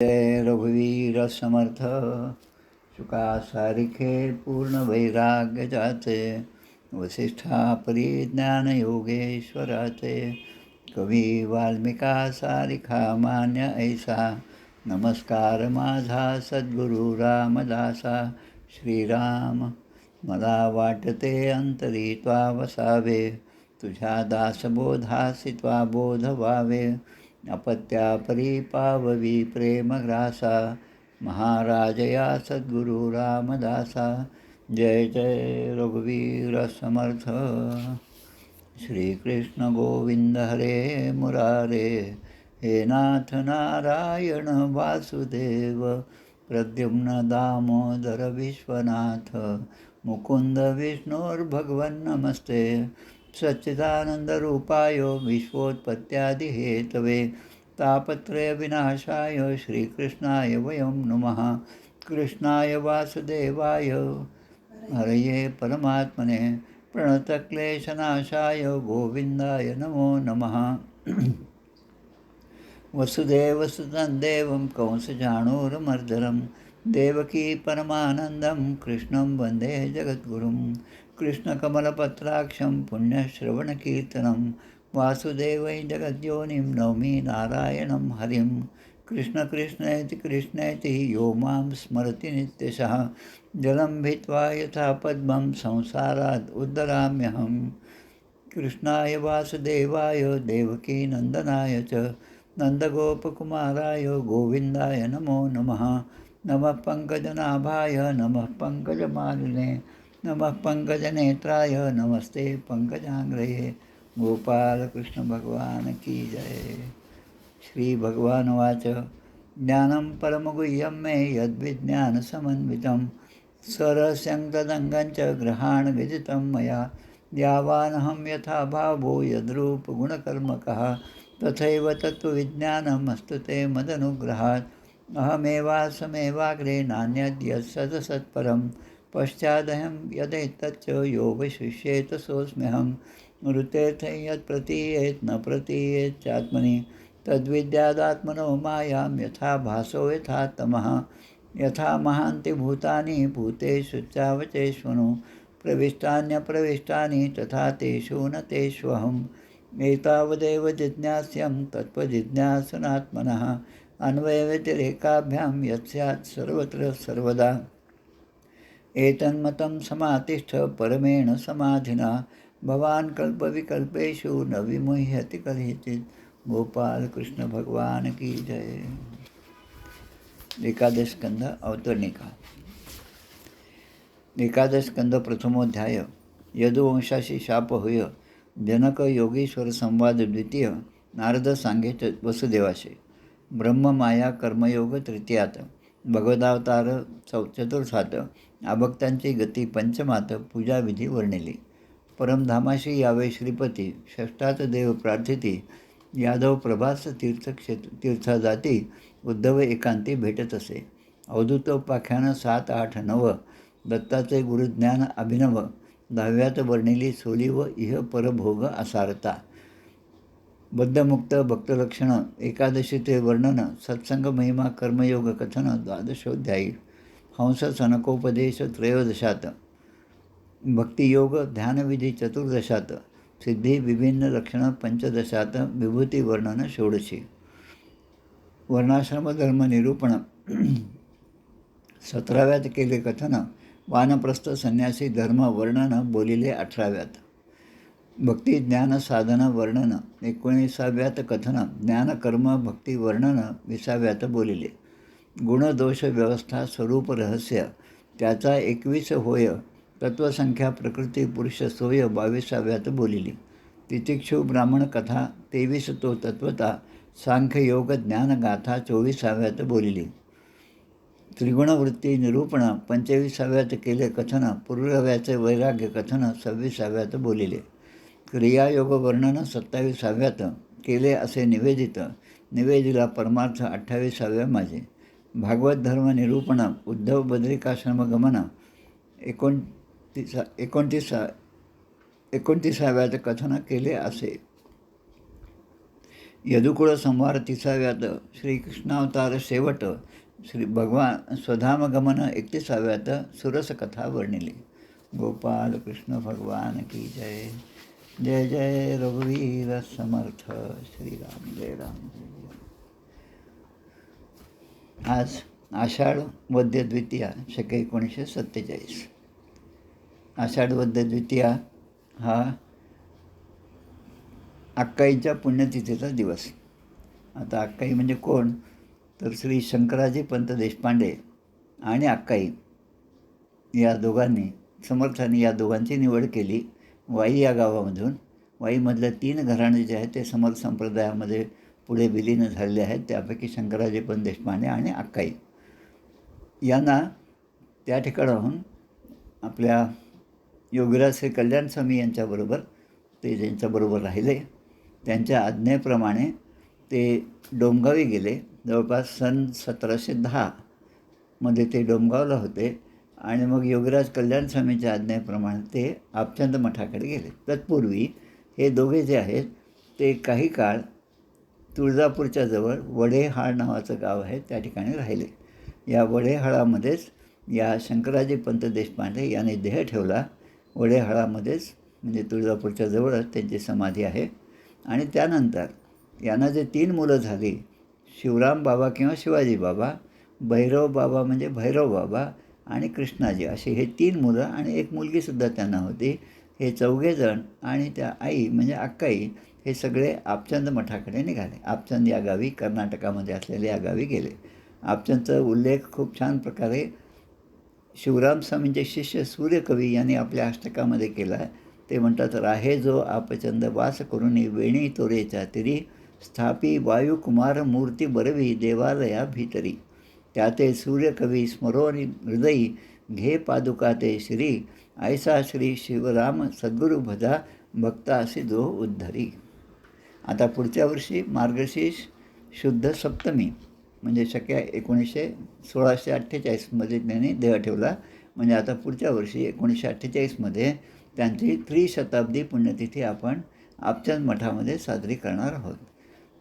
जय रघुवीर समर्थ शुका सारिखे पूर्ण वैराग्य जाचे वसिष्ठा परिज्ञान योगेश्वराचे कवी वाल्मिका सारिखा मान्य ऐसा नमस्कार माझा सद्गुरु रामदासा श्रीराम मला वाटते अंतरी त्वा वसावे तुझ्या दासबोधासी त्वा बोध व्हावे अपत्यापरी पाववी प्रेमग्रासा महाराज या सद्गुरु रामदासा जय जय रघुवीर समर्थ श्रीकृष्ण गोविंद हरे मुरारे हे नाथ नारायण वासुदेव प्रद्युम्न दामोदर विश्वनाथ मुकुंद विष्णुर्भगवन् नमस्ते सच्चिदानंदरूपाय विश्वोत्पत्त्यादिहेतवे तापत्रय विनाशाय श्रीकृष्णाय वयं नमः कृष्णाय वासुदेवाय हरये परमात्मने प्रणतक्लेशनाशाय गोविंदाय नमो नमः वसुदेवसुतं देवं कंसचाणूरमर्दनं देवकी परमानन्दं कृष्णं वन्दे जगद्गुरुं कृष्णकमलपत्राक्षं पुण्यश्रवणकीर्तनं वासुदेवै जगद्योनिं नौमि नारायणं हरिं कृष्णकृष्णेति कृष्णेति यो मां स्मरति नित्यशः जलं भित्वा यथा पद्मं संसारात् उद्धराम्यहं कृष्णाय वासुदेवाय देवकीनन्दनाय च नन्दगोपकुमाराय गोविन्दाय नमो नमः नमः पङ्कजनाभाय नमः पङ्कजमालिने नमः पङ्कजनेत्राय नमस्ते पङ्कजाङ्ग्रये गोपालकृष्ण भगवान की जय। श्रीभगवानुवाच ज्ञानं परमगुह्यं मे यद्विज्ञानसमन्वितं सरस्यं तदङ्गं च ग्रहाण विदितं मया यावानहं यथा भावो यद्रूपगुणकर्मकः तथैव तत्त्वविज्ञानमस्तु ते मदनुग्रहात् अहमेवासमेवाग्रे नान्यद्यत्सदसत्परं पश्चादहं यदेतच्च यो वशिष्येत सोऽस्म्यहं ऋतेऽर्थे यत् प्रतीयेत् न प्रतीयेत् चात्मनि तद्विद्यादात्मनो मायां यथा भासो यथा तमः यथा महान्ति भूतानि भूतेषु चावचेष्वनु प्रविष्टान्यप्रविष्टानि तथा तेषु न तेष्वहम् एतावदेव जिज्ञास्यं तत्त्वजिज्ञासनात्मनः अन्वयव्यतिरेकाभ्यां यत्स्यात् सर्वत्र सर्वदा एतन्मतं समातिष्ठ परमेण समाधिना भवान् कल्पविकल्पेषु न विमुह्यति कदाचित् गोपाल कृष्ण भगवान की जय। एकादश स्कंद अवतरणिका। एकादश स्कंद प्रथमोध्याय यदुवंशाशी शाप होय जनक योगीश्वर संवाद द्वितीय नारद सांगे वसुदेवाशे ब्रह्म माया कर्मयोग तृतीयात भगवदावतार चतुर्थात आभक्तांची गती पंचमात पूजाविधी वर्णिली परमधामाशी यावे श्रीपती षष्ठात देव प्रार्थिती यादव प्रभास तीर्थ जाती उद्धव एकांती भेटत असे अवधूतोपाख्यान 7, 8, 9 दत्ताचे गुरुज्ञान अभिनव 10व्यात वर्णिली सोली व इह परभोग असारता बद्धमुक्त भक्तलक्षण एकादशीचे वर्णन सत्संग महिमा कर्मयोग कथन 12ोध्यायी हंस सनकोपदेश 13 भक्तियोग ध्यानविधी 14 सिद्धी विभिन्न लक्षण 15 विभूती वर्णन 16 वर्णाश्रम धर्म निरूपण 17व्यात केले कथन वानप्रस्थ संन्यासी धर्म वर्णन बोलिले 18व्यात भक्ती ज्ञान साधन वर्णन 19व्यात कथन ज्ञान कर्म भक्ती वर्णन 20व्यात बोलिले गुणदोष व्यवस्था स्वरूप रहस्य त्याचा 21 होय तत्वसंख्या प्रकृती पुरुष सोय 22व्यात बोलिली तितिक्षु ब्राह्मण कथा 23 तो तत्वता सांख्ययोग ज्ञान गाथा 24व्यात बोलिली त्रिगुणवृत्ती निरूपण 25व्यात केले कथन पूर्वव्याचे वैराग्य कथन 26व्यात बोलिले क्रियायोग वर्णन 27व्यात केले असे निवेदिला परमार्थ 28व्या माझे भागवत धर्म निरूपण उद्धव बद्रिकाश्रम गमन 29व्यात कथन केले असे यदुकुळ संहार 30व्यात, श्रीकृष्णावतार शेवट, श्री भगवान स्वधामगमन 31व्यात सुरसकथा वर्णिली. गोपाल कृष्ण भगवान की जय. जय जय रघुवीर समर्थ. श्रीराम जय राम. आज आषाढ वद्य द्वितीया, शके 1947. आषाढ वद्य द्वितीया हा अक्काईच्या पुण्यतिथीचा दिवस. आता अक्काई म्हणजे कोण, तर श्री शंकराजी पंत देशपांडे आणि अक्काई या दोघांनी, समर्थांनी या दोघांची निवड केली वाई या गावामधून. वाईमधल्या 3 घराणे जे आहेत ते समर्थ संप्रदायामध्ये पुढे विलीन झालेले आहेत. त्यापैकी शंकराजी पंत देशपांडे आणि अक्काई यांना त्या ठिकाणाहून आपल्या योगीराज श्री कल्याण स्वामी यांच्याबरोबर ते ज्यांच्याबरोबर राहिले, त्यांच्या आज्ञेप्रमाणे ते डोमगावी गेले. जवळपास सन 1710 मध्ये ते डोमगावला होते आणि मग योगीराज कल्याण स्वामींच्या आज्ञेप्रमाणे ते आपचंद मठाकडे गेले. तत्पूर्वी हे दोघे जे आहेत ते काही काळ तुळजापूरच्या जवळ वढेहाळ नावाचं गाव आहे त्या ठिकाणी राहिले. या वढेहाळामध्येच या शंकराजी पंत देशपांडे यांनी देह ठेवला. वढेहाळामध्येच म्हणजे तुळजापूरच्या जवळच त्यांची समाधी आहे. आणि त्यानंतर यांना जे 3 मुलं झाली, शिवराम बाबा किंवा शिवाजी बाबा, भैरव बाबा म्हणजे भैरव बाबा आणि कृष्णाजी, अशी हे 3 मुलं आणि एक मुलगीसुद्धा त्यांना होती. हे 4घे जण आणि त्या आई म्हणजे अक्काई हे सगळे आपचंद मठाकडे निघाले. आपचंद या गावी, कर्नाटकामध्ये असलेल्या या गावी गेले. आपचंदचा उल्लेख खूप छान प्रकारे शिवराम स्वामींचे शिष्य सूर्यकवी यांनी आपल्या अष्टकामध्ये केला आहे. ते म्हणतात, राहे जो आपचंद वास करुणी वेणी तोरेच्या तिरी, स्थापी वायुकुमार मूर्ती बरवी देवालया भीतरी, त्याते सूर्यकवी स्मरोनी हृदयी, घे पादुका ते श्री, ऐसा श्री शिवराम सद्गुरू भजा, भक्तासी जो उद्धरी. आता पुढच्या वर्षी मार्गशीर्ष शुद्ध सप्तमी म्हणजे शके 1648मध्ये त्यांनी देह ठेवला. म्हणजे आता पुढच्या वर्षी 1948मध्ये त्यांची त्रिशताब्दी पुण्यतिथी आपण आपचंद मठामध्ये साजरी करणार आहोत.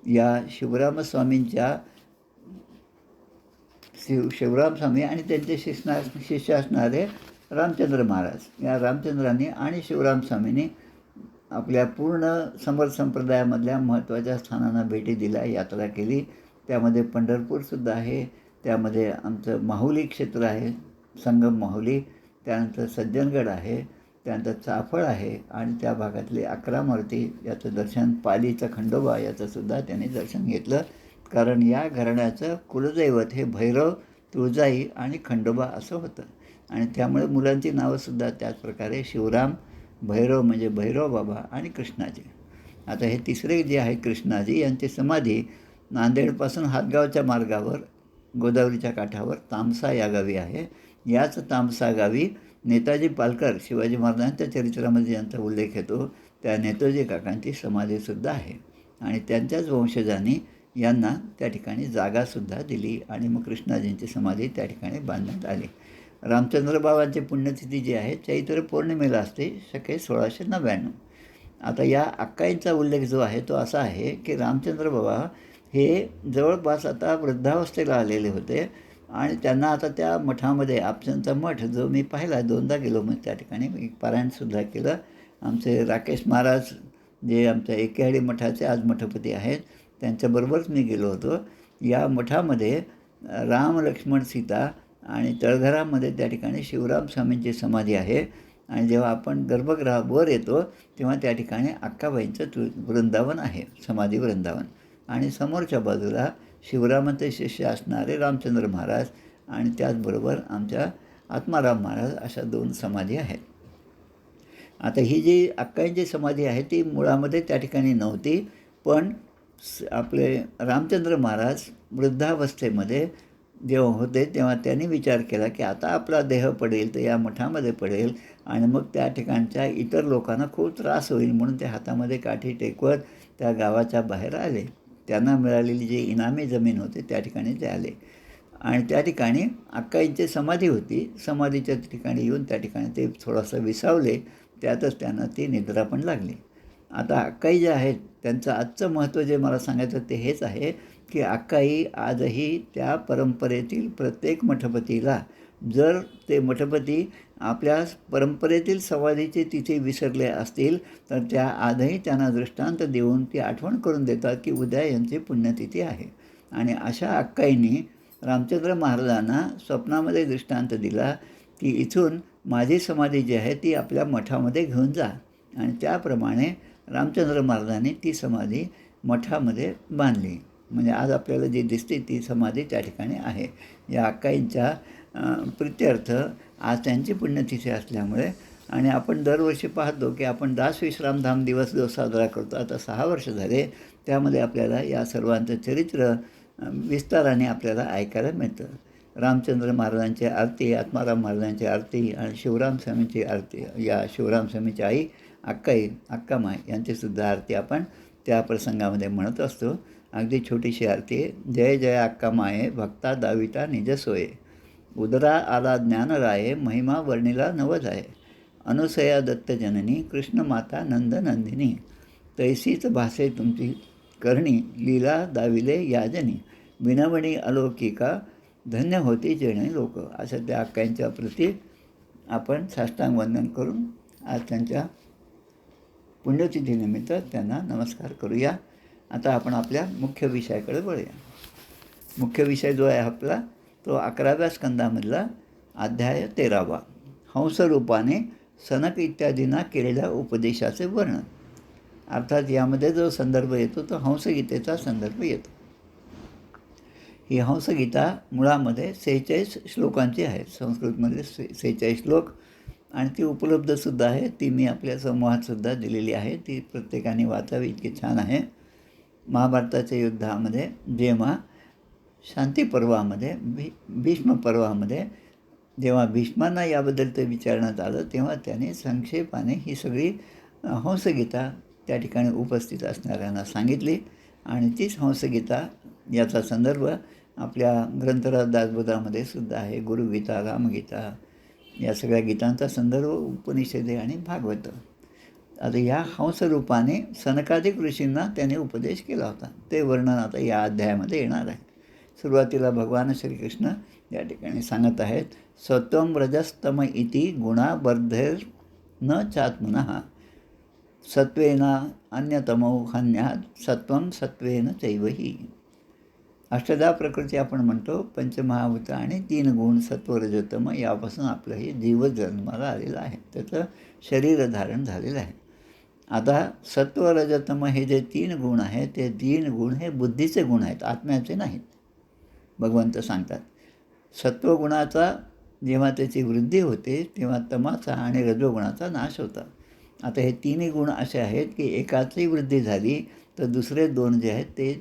या शिवरामस्वामींच्या शिवराम स्वामी आणि त्यांचे शिष्य असणारे रामचंद्र महाराज, या रामचंद्रांनी आणि शिवराम स्वामींनी आपल्या पूर्ण समर्थ संप्रदायामधल्या महत्त्वाच्या स्थानांना भेटी दिल्या, यात्रा केली. त्यामध्ये पंढरपूरसुद्धा आहे, त्यामध्ये आमचं माहुली क्षेत्र आहे, संगम माहुली, त्यानंतर सज्जनगड आहे, त्यानंतर चाफळ आहे आणि त्या भागातले 11 मूर्ती याचं दर्शन, पालीचा खंडोबा याचंसुद्धा त्यांनी दर्शन घेतलं. कारण या घराण्याचं कुलदैवत हे भैरव, तुळजाई आणि खंडोबा असं होतं आणि त्यामुळे मुलांची नावंसुद्धा त्याचप्रकारे शिवराम, भैरव म्हणजे भैरव बाबा आणि कृष्णाजी. आता हे तिसरे जे आहे कृष्णाजी यांची समाधी नांदेडपासून हातगावच्या मार्गावर गोदावरीच्या काठावर तामसा या गावी आहे. याच तामसा गावी नेताजी पालकर, शिवाजी महाराजांच्या चरित्रामध्ये ज्यांचा उल्लेख येतो त्या नेताजी काकांची समाधीसुद्धा आहे आणि त्यांच्याच वंशजांनी यांना त्या ठिकाणी जागासुद्धा दिली आणि मग कृष्णाजींची समाधी त्या ठिकाणी बांधण्यात आली. रामचंद्र बाबांची पुण्यतिथी जी आहे चैत्र पौर्णिमेला असते, शके 1699. आता या अक्काईंचा उल्लेख जो आहे तो असा आहे की रामचंद्र बाबा हे जवळपास आता वृद्धावस्थेला आलेले होते आणि त्यांना आता त्या मठामध्ये, आपचंदचा मठ जो मी पाहिला, 2दा गेलो मग त्या ठिकाणी, मी पारायणसुद्धा केलं. आमचे राकेश महाराज जे आमच्या एकेहाळी मठाचे आज मठपती आहेत त्यांच्याबरोबरच मी गेलो होतो. या मठामध्ये राम, लक्ष्मण, सीता आणि तळघरामध्ये त्या ठिकाणी शिवराम स्वामींची समाधी आहे आणि जेव्हा आपण गर्भगृहावर येतो तेव्हा त्या ठिकाणी अक्काबाईंचं वृंदावन आहे, समाधी वृंदावन, आणि समोरच्या बाजूला शिवरामांचे शिष्य असणारे रामचंद्र महाराज आणि त्याचबरोबर आमच्या आत्माराम महाराज अशा 2 समाधी आहेत. आता ही जी अक्काईंची समाधी आहे ती मुळामध्ये त्या ठिकाणी नव्हती, पण आपले रामचंद्र महाराज वृद्धावस्थेमध्ये जेव्हा होते तेव्हा त्यांनी विचार केला की आता आपला देह पडेल तर या मठामध्ये पडेल आणि मग त्या ठिकाणच्या इतर लोकांना खूप त्रास होईल, म्हणून ते हातामध्ये काठी टेकवत त्या गावाच्या बाहेर आले. त्यांना मिळालेली जी इनामी जमीन होती त्या ठिकाणी ते आले आणि त्या ठिकाणी अक्काईंची समाधी होती. समाधीच्या ठिकाणी येऊन त्या ठिकाणी ते थोडंसं विसावले, त्यातच त्यांना ती निद्रा पण लागली. आता अक्काई जे आहेत त्यांचं आजचं महत्त्व जे मला सांगायचं ते हेच आहे की अक्काई आजही त्या परंपरेतील प्रत्येक मठपतीला, जर ते मठपती आपल्या परंपरेतील समाधीचे तिथे विसरले असतील तर त्या आजही त्यांना दृष्टांत देऊन ती आठवण करून देतात की उद्या यांची पुण्यतिथी आहे. आणि अशा अक्काईंनी रामचंद्र महाराजांना स्वप्नामध्ये दृष्टांत दिला की इथून माझी समाधी जी आहे ती आपल्या मठामध्ये घेऊन जा. आणि त्याप्रमाणे रामचंद्र महाराजांनी ती समाधी मठामध्ये बांधली. म्हणजे आज आपल्याला जी दिसते ती समाधी त्या ठिकाणी आहे. या अक्काईंच्या प्रित्यर्थ आज त्यांची पुण्यतिथी असल्यामुळे, आणि आपण दरवर्षी पाहतो की आपण दास विश्रामधाम दिवस जो साजरा करतो, आता 6 वर्ष झाले, त्यामध्ये आपल्याला या सर्वांचं चरित्र विस्ताराने आपल्याला ऐकायला मिळतं. रामचंद्र महाराजांची आरती, आत्माराम महाराजांची आरती आणि शिवराम स्वामींची आरती, या शिवराम स्वामींची आई अक्काई, अक्कामाई यांचीसुद्धा आरती आपण त्या प्रसंगामध्ये म्हणत असतो. अगदी छोटीशी आरती आहे. जय जय अक्कामाये भक्ता दाविता निज सोये, उदरा आला ज्ञानराये महिमा वर्णिला नवजाये, अनुसया दत्त जननी कृष्ण माता नंद नंदिनी, तैसीच भासे तुमची करणी लीला दाविले याजनी, विनवणी अलौकिका धन्य होती जेणे लोक. असं त्या अक्कांच्या प्रती आपण साष्टांग वंदन करून आज त्यांच्या पुण्यतिथीनिमित्त त्यांना नमस्कार करूया. आता आपण आपल्या मुख्य विषयाकडे वळूया. मुख्य विषय जो आहे आपला तो 11व्या स्कंदामधला अध्याय 13वा, हंसरूपाने सनक इत्यादींना केलेल्या उपदेशाचे वर्णन. अर्थात यामध्ये जो संदर्भ येतो तो हंसगीतेचा संदर्भ येतो. ही हंसगीता मुळामध्ये 46 श्लोकांची आहे. संस्कृतमध्ये 46 श्लोक, आणि ती उपलब्धसुद्धा आहे. ती मी आपल्या समूहातसुद्धा दिलेली आहे. ती प्रत्येकाने वाचावी, इतकी छान आहे. महाभारताच्या युद्धामध्ये जेव्हा शांती पर्वामध्ये भीष्म पर्वामध्ये जेव्हा भीष्मांना याबद्दल ते विचारण्यात आलं तेव्हा त्याने संक्षेपाने ही सगळी हंसगीता त्या ठिकाणी उपस्थित असणाऱ्यांना सांगितली. आणि तीच हंसगीता याचा संदर्भ आपल्या ग्रंथराज दासबोधामध्ये सुद्धा आहे. गुरुगीता, रामगीता या सगळ्या गीतांचा संदर्भ उपनिषदे आणि भागवत. आता या हंसरूपाने सनकादिक ऋषींना त्याने उपदेश केला होता. ते वर्णन आता या अध्यायामध्ये येणार आहे. सुरुवातीला भगवान श्रीकृष्ण या ठिकाणी सांगत आहेत, सत्वम रजस्तम इति गुणा वर्धेर न चात्मनः सत्वेना अन्यतमो हन्यात सत्वम सत्वेन चैवही. अष्टधा प्रकृती आपण म्हणतो, पंचमहाभूत आणि 3 गुण सत्वरजतम यापासून आपलं हे जीव जन्माला आलेलं आहे, त्याचं शरीर धारण झालेलं आहे. आता सत्वरजतम हे जे 3 गुण आहेत ते 3 गुण हे बुद्धीचे गुण आहेत, आत्म्याचे नाहीत. भगवंत सांगतात सत्वगुणाचा जेव्हा त्याची वृद्धी होते तेव्हा तमाचा आणि रजोगुणाचा नाश होता. आता हे 3 गुण असे आहेत की एकाची वृद्धी झाली तर दुसरे 2 जे आहेत ते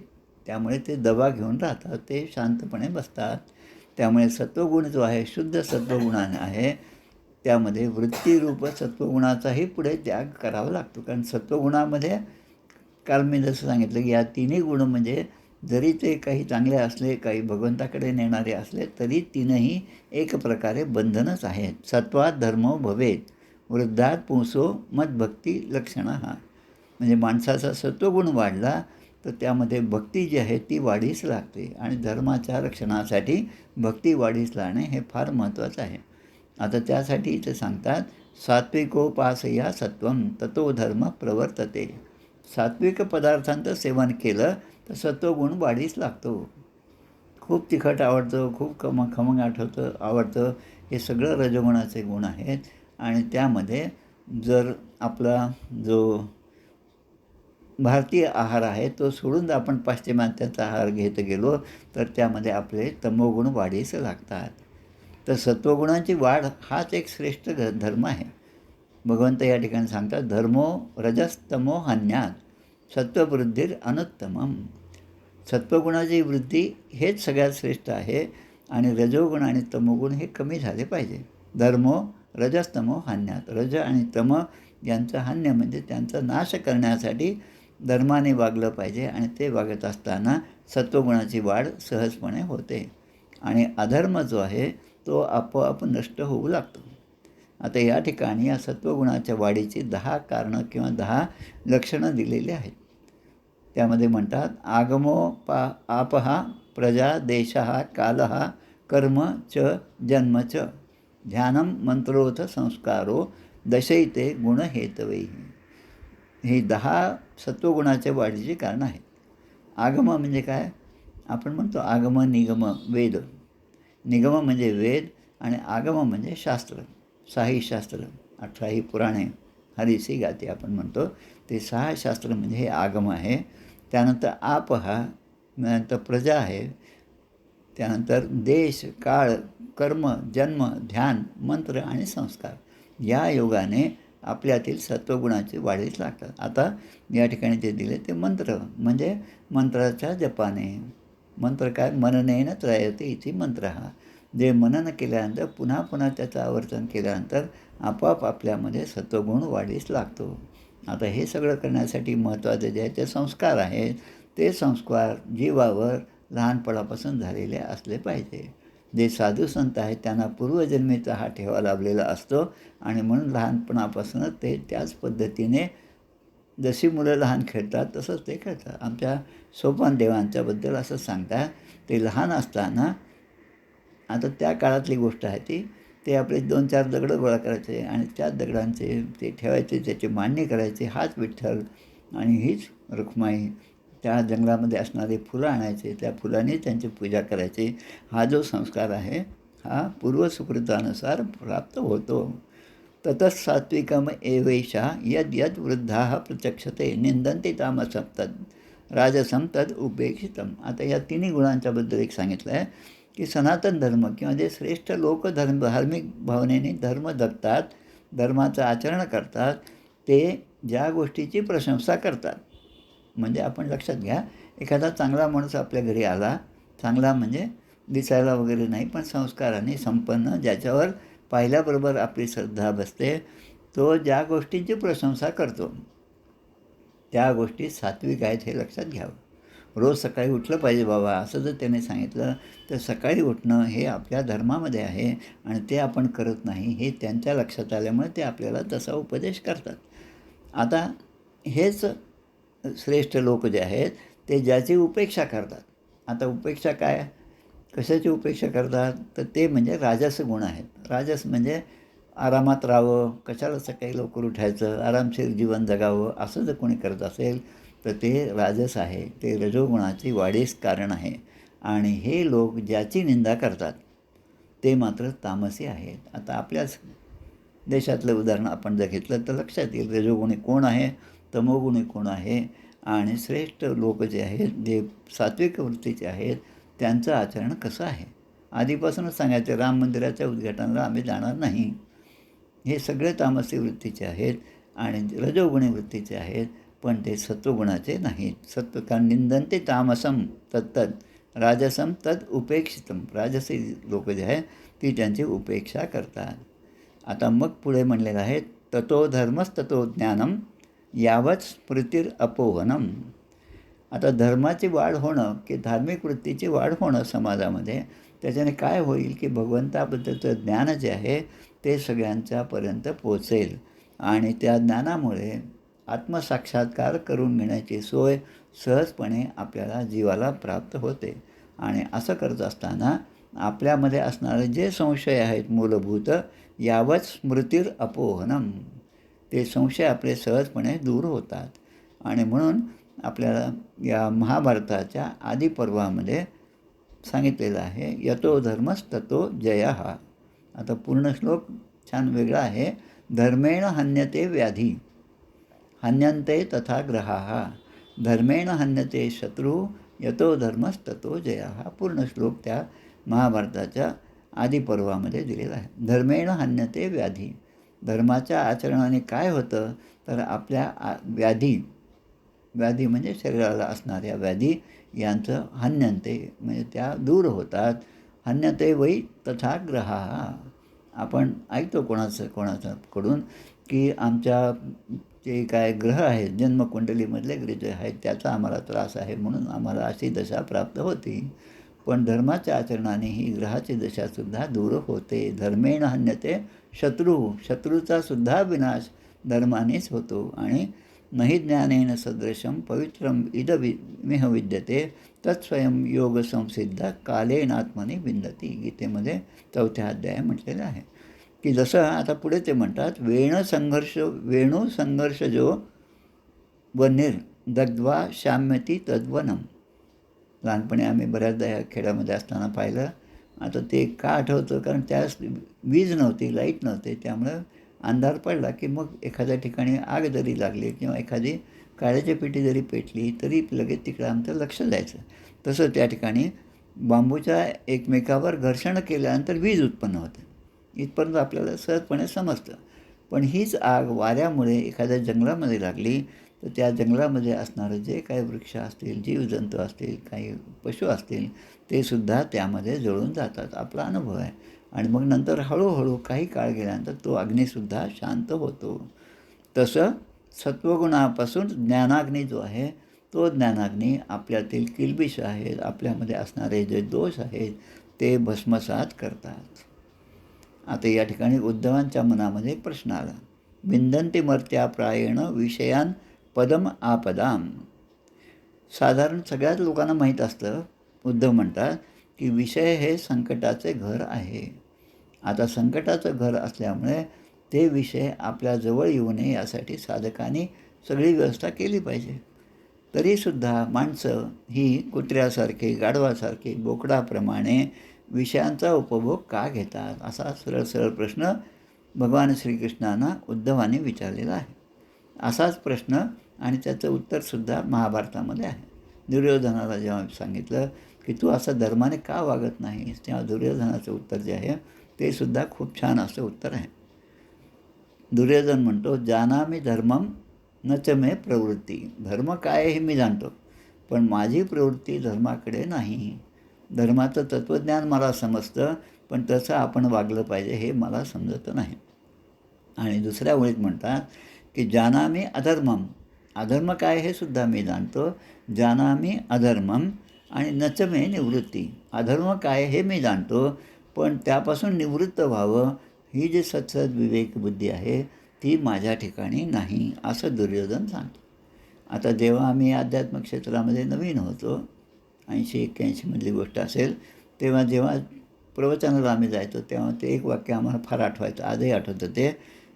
त्यामुळे ते दबा घेऊन राहतात, ते शांतपणे बसतात. त्यामुळे सत्वगुण जो आहे शुद्ध सत्वगुणाने आहे, त्यामध्ये वृत्तीरूप सत्वगुणाचाही पुढे त्याग करावा लागतो. कारण सत्वगुणामध्ये काल मी जसं सांगितलं की या 3 गुण म्हणजे जरी ते काही चांगले असले, काही भगवंताकडे नेणारे असले तरी 3ही एक प्रकारे बंधनच आहेत. सत्वात धर्मो भवेत वृद्धात पुंसो मद्भक्ती लक्षणः. म्हणजे माणसाचा सत्वगुण वाढला तर त्यामध्ये भक्ती जी आहे ती वाढीस लागते, आणि धर्माच्या रक्षणासाठी भक्ती वाढीस लागणे हे फार महत्त्वाचं आहे. आता त्यासाठी इथे सांगतात सात्विकोपासया सत्वम ततो धर्म प्रवर्तते. सात्विक पदार्थांचं सेवन केलं तर सत्वगुण वाढीस लागतो. खूप तिखट आवडतं, खूप खमंग आवडतं, हे सगळं रजोगुणाचे गुण आहेत. आणि त्यामध्ये जर आपला जो भारतीय आहार आहे तो सोडून आपण पाश्चिमात्याचा आहार घेत गेलो तर त्यामध्ये आपले तमोगुण वाढीस लागतात. तर सत्वगुणांची वाढ हाच एक श्रेष्ठ धर्म आहे. भगवंत या ठिकाणी सांगतात धर्मो रजस्तमो हन्यात सत्ववृद्धीर अनुत्तमम. सत्वगुणाची वृद्धी हेच सगळ्यात श्रेष्ठ आहे, आणि रजोगुण आणि तमोगुण हे कमी झाले पाहिजे. धर्मो रजस्तमो हन्यात. रज आणि तम यांचं हान्य म्हणजे त्यांचा नाश करण्यासाठी धर्माने वागलं पाहिजे, आणि ते वागत असताना सत्वगुणाची वाढ सहजपणे होते, आणि अधर्म जो आहे तो आपोआप नष्ट होऊ लागतो. आता या ठिकाणी या सत्वगुणाच्या वाढीची 10 कारणं किंवा 10 लक्षणं दिलेली आहेत. त्यामध्ये म्हणतात आपहा प्रजा देशः कालः कर्म च जन्म च ध्यानं मंत्रोऽथ संस्कारो दशैते गुणहेतवैः. ही 10 सत्वगुणाच्या वाढीची कारणं आहेत. आगम म्हणजे काय? आपण म्हणतो आगम निगम वेद. निगम म्हणजे वेद आणि आगम म्हणजे शास्त्र. 6ही शास्त्र, 18ही पुराणे, हरीसी गाते आपण म्हणतो ते 6 शास्त्र म्हणजे हे आगम आहे. त्यानंतर आप हा, नंतर प्रजा आहे, त्यानंतर देश, काळ, कर्म, जन्म, ध्यान, मंत्र आणि संस्कार या योगाने आपल्यातील सत्वगुणाची वाढीस लागतात. आता या ठिकाणी जे दिले ते मंत्र म्हणजे मंत्राच्या जपाने. मंत्र काय? मननेन त्रयते इति मंत्र. हा जे मनन केल्यानंतर पुन्हा पुन्हा त्याचं आवर्तन केल्यानंतर आपोआप आपल्यामध्ये सत्वगुण वाढीस लागतो. आता हे सगळं करण्यासाठी महत्त्वाचे जे आहे ते संस्कार आहेत. ते संस्कार जीवावर लहानपणापासून झालेले असले पाहिजे. जे साधू संत आहेत त्यांना पूर्वजन्मीचा हा ठेवा लाभलेला असतो आणि म्हणून लहानपणापासूनच ते त्याच पद्धतीने जशी मुलं लहान खेळतात तसंच ते खेळतात. आमच्या सोपान देवांच्याबद्दल असं सांगतात, ते लहान असताना, आता त्या काळातली गोष्ट आहे ती, ते आपले 2-4 दगडं गोळा करायचे आणि त्याच दगडांचे ते ठेवायचे, त्याची मांडणी करायची, हाच विठ्ठल आणि हीच रुक्माई. त्या जंगलामध्ये असणारे फुलं आणायचे, त्या फुलांनी त्यांची पूजा करायची. हा जो संस्कार आहे हा पूर्वसुकृतानुसार प्राप्त होतो. ततः सात्विकम एवैषा यद यद वृद्धाः प्रचक्षते निंदन्ति तामसं तद राजसं तद उपेक्षितम. आता या तिन्ही गुणांच्याबद्दल एक सांगितलं आहे की सनातन धर्म किंवा जे श्रेष्ठ लोक धार्मिक भावनेने धर्म जगतात, धर्माचं आचरण करतात, ते ज्या गोष्टीची प्रशंसा करतात. म्हणजे आपण लक्षात घ्या, एखादा चांगला माणूस आपल्या घरी आला, चांगला म्हणजे दिसायला वगैरे नाही पण संस्काराने संपन्न, ज्याच्यावर पाहिल्याबरोबर आपली श्रद्धा बसते, तो ज्या गोष्टींची प्रशंसा करतो त्या गोष्टी सात्विक आहेत हे लक्षात घ्यावं. रोज सकाळी उठलं पाहिजे बाबा असं जर त्याने सांगितलं तर सकाळी उठणं हे आपल्या धर्मामध्ये आहे आणि ते आपण करत नाही हे त्यांच्या लक्षात आल्यामुळे ते आपल्याला तसा उपदेश करतात. आता हेच श्रेष्ठ लोक जे आहेत ते ज्याची उपेक्षा करतात. आता उपेक्षा काय? कशाची उपेक्षा करतात? तर ते म्हणजे राजस गुण आहेत. राजस म्हणजे आरामात राहावं, कशाला सकाळी लवकर उठायचं, आरामशीर जीवन जगावं असं जर कोणी करत असेल तर ते राजस आहे, ते रजोगुणाची वाढीस कारण आहे. आणि हे लोक ज्याची निंदा करतात ते मात्र तामसी आहेत. आता आपल्याच देशातलं उदाहरण आपण जर घेतलं तर लक्षात येईल रजोगुणी कोण आहे, तमोगुणी कोण आहे. आणि श्रेष्ठ लोक जे आहेत, जे सात्विक वृत्तीचे आहेत, त्यांचं आचरण कसं आहे. आधीपासूनच सांगायचं राम मंदिराच्या उद्घाटनाला आम्ही जाणार नाही. हे सगळे तामसी वृत्तीचे आहेत आणि रजोगुणी वृत्तीचे आहेत, पण ते सत्वगुणाचे नाहीत. सत्व निंदन्ति तामसम तत्तद राजसम तद उपेक्षितम. राजसी लोक जे आहेत ती त्यांची उपेक्षा करतात. आता मग पुढे म्हणलेलं आहे ततो धर्मस्ततो ज्ञानम यावत स्मृतीर अपोहनम. आता धर्माची वाढ होणं की धार्मिक वृत्तीची वाढ होणं समाजामध्ये, त्याच्याने काय होईल की भगवंताबद्दलचं ज्ञान जे आहे ते सगळ्यांच्यापर्यंत पोचेल आणि त्या ज्ञानामुळे आत्मसाक्षात्कार करून घेण्याची सोय सहजपणे आपल्याला जीवाला प्राप्त होते. आणि असं करत असताना आपल्यामध्ये असणारे जे संशय आहेत मूलभूत, यावत स्मृतीर अपोहनम, ते संशय आपले सहजपणे दूर होतात. आणि म्हणून आपल्याला या महाभारताच्या आदिपर्वामध्ये सांगितलेलं आहे यतो धर्मस्ततो जयः. आता पूर्ण श्लोक छान वेगळा आहे. धर्मेण हन्यते व्याधी हन्यन्ते तथा ग्रहाः धर्मेण हन्यते शत्रू यतो धर्मस्ततो जयः. पूर्ण श्लोक त्या महाभारताच्या आदिपर्वामध्ये दिलेला आहे. धर्मेण हन्यते व्याधी, धर्माच्या आचरणाने काय होतं तर आपल्या व्याधी म्हणजे शरीराला असणाऱ्या व्याधी यांचं हन्यन्ते म्हणजे त्या दूर होतात. हन्यते वै तथा ग्रहाः. आपण ऐकतो कोणाकडून की आमच्या जे काय ग्रह आहेत जन्मकुंडलीमधले ग्रह जे आहेत त्याचा आम्हाला त्रास आहे म्हणून आम्हाला अशी दशा प्राप्त होती. पण धर्माच्या आचरणाने ही ग्रहाची दशासुद्धा दूर होते. धर्मेण हन्यते शत्रूचा सुद्धा विनाश धर्मानेच होतो. आणि नहि ज्ञानेन सदृशं पवित्रम इदमिह विद्यते तत्स्वयं योग संसिद्ध कालेनात्मनी विंदती. गीतेमध्ये 4थ्या अध्याय म्हटलेलं आहे की जसं आता पुढे ते म्हणतात वेणू संघर्ष जो वन्नीर दग्ध्वा शाम्यती तद्वनम. लहानपणी आम्ही बऱ्याचदा या खेड्यामध्ये असताना पाहिलं. आता ते का आठवतं, कारण त्यास वीज नव्हती, लाईट नव्हते, त्यामुळं अंधार पडला की मग एखाद्या ठिकाणी आग जरी लागली किंवा एखादी काळ्याची पेटी जरी पेटली तरी लगेच तिकडं आमचं लक्ष जायचं. तसं त्या ठिकाणी बांबूच्या एकमेकावर घर्षण केल्यानंतर वीज उत्पन्न होते, इथपर्यंत आपल्याला सहजपणे समजतं. पण हीच आग वाऱ्यामुळे एखाद्या जंगलामध्ये लागली तर त्या जंगलामध्ये असणारे जे काही वृक्ष असतील, जीवजंतू असतील, काही पशु असतील, ते सुद्धा त्यामध्ये जळून जातात. आपला अनुभव आहे. आणि मग नंतर हळूहळू काही काळ गेल्यानंतर तो अग्निसुद्धा शांत होतो. तसं सत्वगुणापासून ज्ञानाग्नी जो आहे तो ज्ञानाग्नी आपल्यातील किलबिष आहेत, आपल्यामध्ये असणारे जे दोष आहेत ते भस्मसात करतात. आता या ठिकाणी उद्धवांच्या मनामध्ये एक प्रश्न आला. विंदन्ति मर्त्या प्रायेण विषयान पदम आपदाम. साधारण सगळ्याच लोकांना माहीत असतं, उद्धव म्हणतात की विषय हे संकटाचे घर आहे. आता संकटाचं घर असल्यामुळे ते विषय आपल्याजवळ येऊ नये यासाठी साधकांनी सगळी व्यवस्था केली पाहिजे. तरीसुद्धा माणसं ही कुत्र्यासारखी, गाढवासारखी, बोकडाप्रमाणे विषयांचा उपभोग का घेतात, असा सरळ सरळ प्रश्न भगवान श्रीकृष्णांना उद्धवाने विचारलेला आहे. असाच प्रश्न आणि त्याचं उत्तरसुद्धा महाभारतामध्ये आहे. दुर्योधनाला जेव्हा सांगितलं की तू असं धर्माने का वागत नाहीस, तेव्हा दुर्योधनाचं उत्तर जे आहे ते सुद्धा खूप छान असं उत्तर आहे. दुर्योधन म्हणतो, जानामि धर्मम न च मे प्रवृत्ती. धर्म काय आहे हे मी जाणतो, पण माझी प्रवृत्ती धर्माकडे नाही. धर्माचं तत्त्वज्ञान मला समजतं, पण तसं आपण वागलं पाहिजे हे मला समजत नाही. आणि दुसऱ्या ओळीत म्हणतात की जानामि अधर्मम. अधर्म काय हे सुद्धा मी जाणतो. जानामि अधर्मम आणि न च मे निवृत्ती. अधर्म काय हे मी जाणतो, पण त्यापासून निवृत्त व्हावं ही जी सत्सद विवेक बुद्धी आहे ती माझ्या ठिकाणी नाही, असं दुर्योधन सांगतो. आता जेव्हा आम्ही आध्यात्मिक क्षेत्रामध्ये नवीन होतो, 80-81मधली गोष्ट असेल, तेव्हा जेव्हा प्रवचनाला आम्ही जायचो तेव्हा ते एक वाक्य आम्हाला फार आठवायचं, आजही आठवतं ते,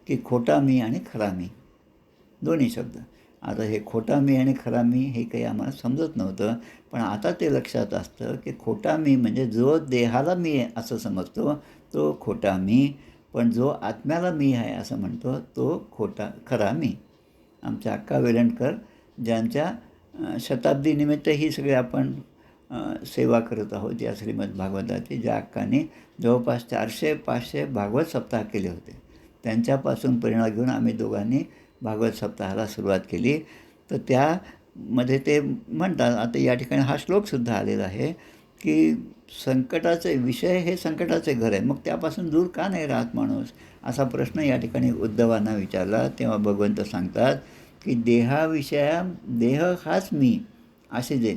की खोटा मी आणि खरा मी, दोन्ही शब्द. आता हे खोटा मी आणि खरा मी हे काही आम्हाला समजत नव्हतं, पण आता ते लक्षात असतं की खोटा मी म्हणजे जो देहाला मी आहे असं समजतो तो खोटा मी, पण जो आत्म्याला मी आहे असं म्हणतो तो खरा मी. आमच्या अक्का वेलणकर ज्यांच्या शताब्दीनिमित्त ही सगळे आपण सेवा करत आहोत या श्रीमद भागवताची, ज्या अक्काने जवळपास 400-500 भागवत सप्ताह केले होते, त्यांच्यापासून प्रेरणा घेऊन आम्ही दोघांनी भागवत सप्ताहाला सुरुवात केली. तर त्यामध्ये ते म्हणतात, आता या ठिकाणी हा श्लोकसुद्धा आलेला आहे की संकटाचे विषय हे संकटाचे घर आहे, मग त्यापासून दूर का नाही राहत माणूस, असा प्रश्न या ठिकाणी उद्धवांना विचारला. तेव्हा भगवंत सांगतात की देह हाच मी असे जे.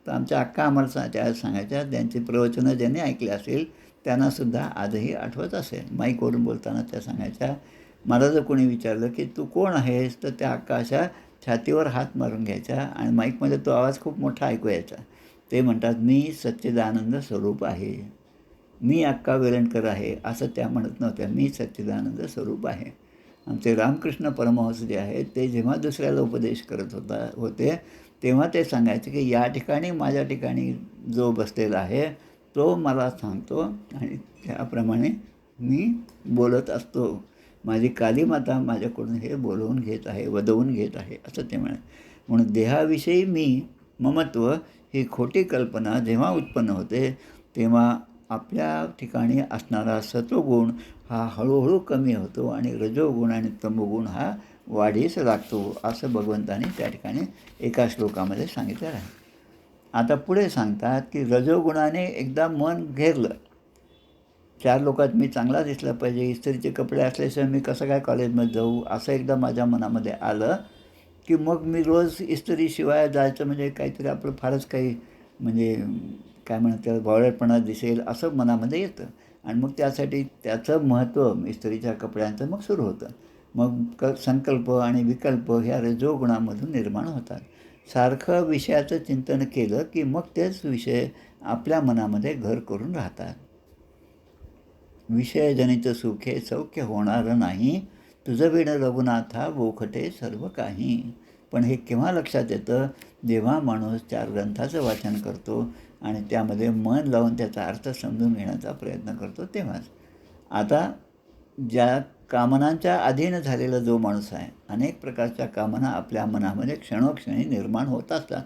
तर आमच्या अक्का आम्हाला त्या सांगायच्या, त्यांची प्रवचनं ज्यांनी ऐकले असेल त्यांनासुद्धा आजही आठवत असेल. माईकवरून बोलताना त्या सांगायच्या, मला जर कोणी विचारलं की तू कोण आहेस, तर त्या अक्का अशा छातीवर हात मारून घ्यायच्या आणि माईकमध्ये तो आवाज खूप मोठा ऐकू यायचा. ते म्हणतात, मी सच्चिदानंद स्वरूप आहे, मी अक्का वेलणकर आहे, असं त्या म्हणत नव्हत्या, मी सच्चिदानंद स्वरूप आहे. आमचे रामकृष्ण परमहंस जे आहेत ते जेव्हा दुसऱ्याला उपदेश करत होते तेव्हा ते सांगायचे की या ठिकाणी माझ्या ठिकाणी जो बसलेला आहे तो मला सांगतो आणि त्याप्रमाणे मी बोलत असतो. माझी कालीमाता माझ्याकडून हे बोलवून घेत आहे, वदवून घेत आहे, असं ते म्हणाले. म्हणून देहाविषयी मी ममत्व ही खोटी कल्पना जेव्हा उत्पन्न होते तेव्हा आपल्या ठिकाणी असणारा सत्वगुण हा हळूहळू कमी होतो आणि रजोगुण आणि तमोगुण हा वाढीस लागतो, असं भगवंताने त्या ठिकाणी एका श्लोकामध्ये सांगितलेलं आहे. आता पुढे सांगतात की रजोगुणाने एकदा मन घेरलं, 4 लोकात मी चांगला दिसला पाहिजे, इस्त्रीचे कपडे असल्याशिवाय मी कसं काय कॉलेजमध्ये जाऊ, असं एकदा माझ्या मनामध्ये आलं की मग मी रोज इस्त्रीशिवाय जायचं म्हणजे काहीतरी आपलं फारच काही म्हणजे काय म्हणतात बावळटपणा दिसेल असं मनामध्ये येतं. आणि मग त्यासाठी त्याचं महत्त्व इस्त्रीच्या कपड्यांचं मग सुरू होतं. मग संकल्प आणि विकल्प ह्या रजोगुणामधून निर्माण होतात. सारखं विषयाचं चिंतन केलं की मग तेच विषय आपल्या मनामध्ये घर करून राहतात. विषयजनित सुखे सौख्य होणार नाही, तुझं विण रघुनाथा बोखटे सर्व काही. पण हे केव्हा लक्षात येतं? जेव्हा माणूस 4 ग्रंथाचं वाचन करतो आणि त्यामध्ये मन लावून त्याचा अर्थ समजून घेण्याचा प्रयत्न करतो तेव्हाच. आता ज्या कामनांच्या अधीन झालेला जो माणूस आहे, अनेक प्रकारच्या कामना आपल्या मनामध्ये क्षणोक्षणी निर्माण होत असतात.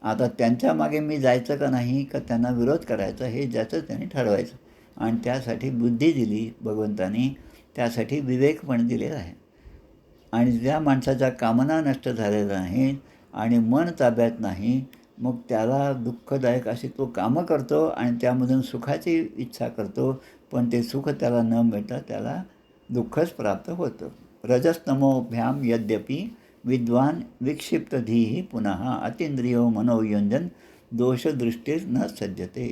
आता त्यांच्या मागे मी जायचं का नाही, का त्यांना विरोध करायचा, हे ज्याचं त्यांनी ठरवायचं. आणि त्यासाठी बुद्धी दिली भगवंतानी, त्यासाठी विवेक पण दिलेला आहे. आणि ज्या माणसाच्या कामना नष्ट झालेल्या नाहीत आणि मन ताब्यात नाही, मग त्याला दुःखदायक अशी तो कामं करतो आणि त्यामधून सुखाची इच्छा करतो, पण ते सुख त्याला न मिळता त्याला दुःखच प्राप्त होतं. रजस्तमोभ्याम यद्यपि विद्वान विक्षिप्त धीः पुनः अतींद्रियो मनोयुंजन दोषदृष्टीर न सज्जते.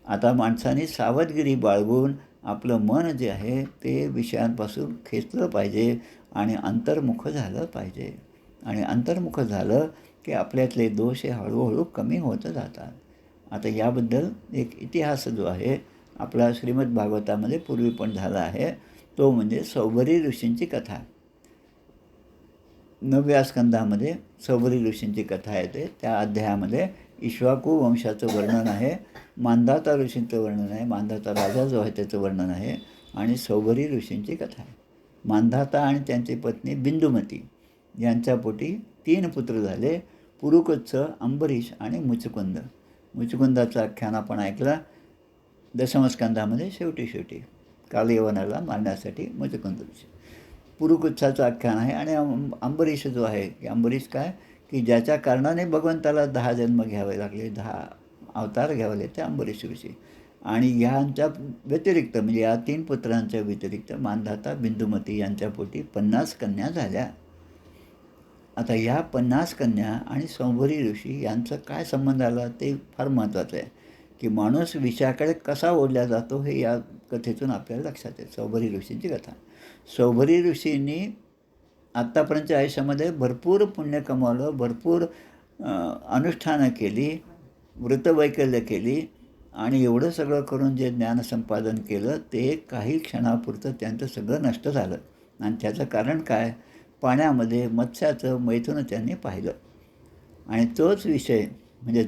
आता माणसाने सावधगिरी बाळगून आपलं मन जे आहे ते विषयांपासून खेचलं पाहिजे आणि अंतर्मुख झालं पाहिजे. आणि अंतर्मुख झालं की आपल्यातले दोष हे हळूहळू कमी होत जातात. आता याबद्दल एक इतिहास जो आहे आपला श्रीमद भागवतामध्ये पूर्वी पण झाला आहे, तो म्हणजे सौभरी ऋषींची कथा. 9व्या स्कंदामध्ये सौभरी ऋषींची कथा येते. त्या अध्यायामध्ये इक्ष्वाकू वंशाचं वर्णन आहे, मांधाता ऋषींचं वर्णन आहे, मांधाता राजा जो आहे त्याचं वर्णन आहे, आणि सौभरी ऋषींची कथा आहे. मांधाता आणि त्यांची पत्नी बिंदुमती यांच्या पोटी 3 पुत्र झाले, पुरुकुत्स, अंबरीष आणि मुचकुंद. मुचकुंदाचं आख्यान आपण ऐकलं दशमस्कंदामध्ये शेवटी कालयवनाला मारण्यासाठी मुचकुंद ऋषी. पुरुकुत्साचं आख्यान आहे. आणि अंबरीष जो आहे की अंबरीष काय की ज्याच्या कारणाने भगवंताला 10 जन्म घ्यावे लागले, 10 अवतार घ्यावे लागले, ते अंबरीष ऋषी. आणि ह्यांच्या व्यतिरिक्त म्हणजे या 3 पुत्रांच्या व्यतिरिक्त मांधाता बिंदुमती यांच्या पोटी 50 कन्या झाल्या. आता या 50 कन्या आणि सौभरी ऋषी यांचं काय संबंध आला ते फार महत्त्वाचं आहे की माणूस विषयाकडे कसा ओढला जातो हे या कथेतून आपल्याला लक्षात येतं. सौभरी ऋषींची कथा. सौभरी ऋषींनी आत्तापर्यंतच्या आयुष्यामध्ये भरपूर पुण्य कमावलं, भरपूर अनुष्ठानं केली, व्रतवैकल्य केली, आणि एवढं सगळं करून जे ज्ञानसंपादन केलं ते काही क्षणापुरतं त्यांचं सगळं नष्ट झालं. आणि त्याचं कारण काय? पाण्यामध्ये मत्स्याचं मैथुन त्यांनी पाहिलं. आणि तोच विषय म्हणजे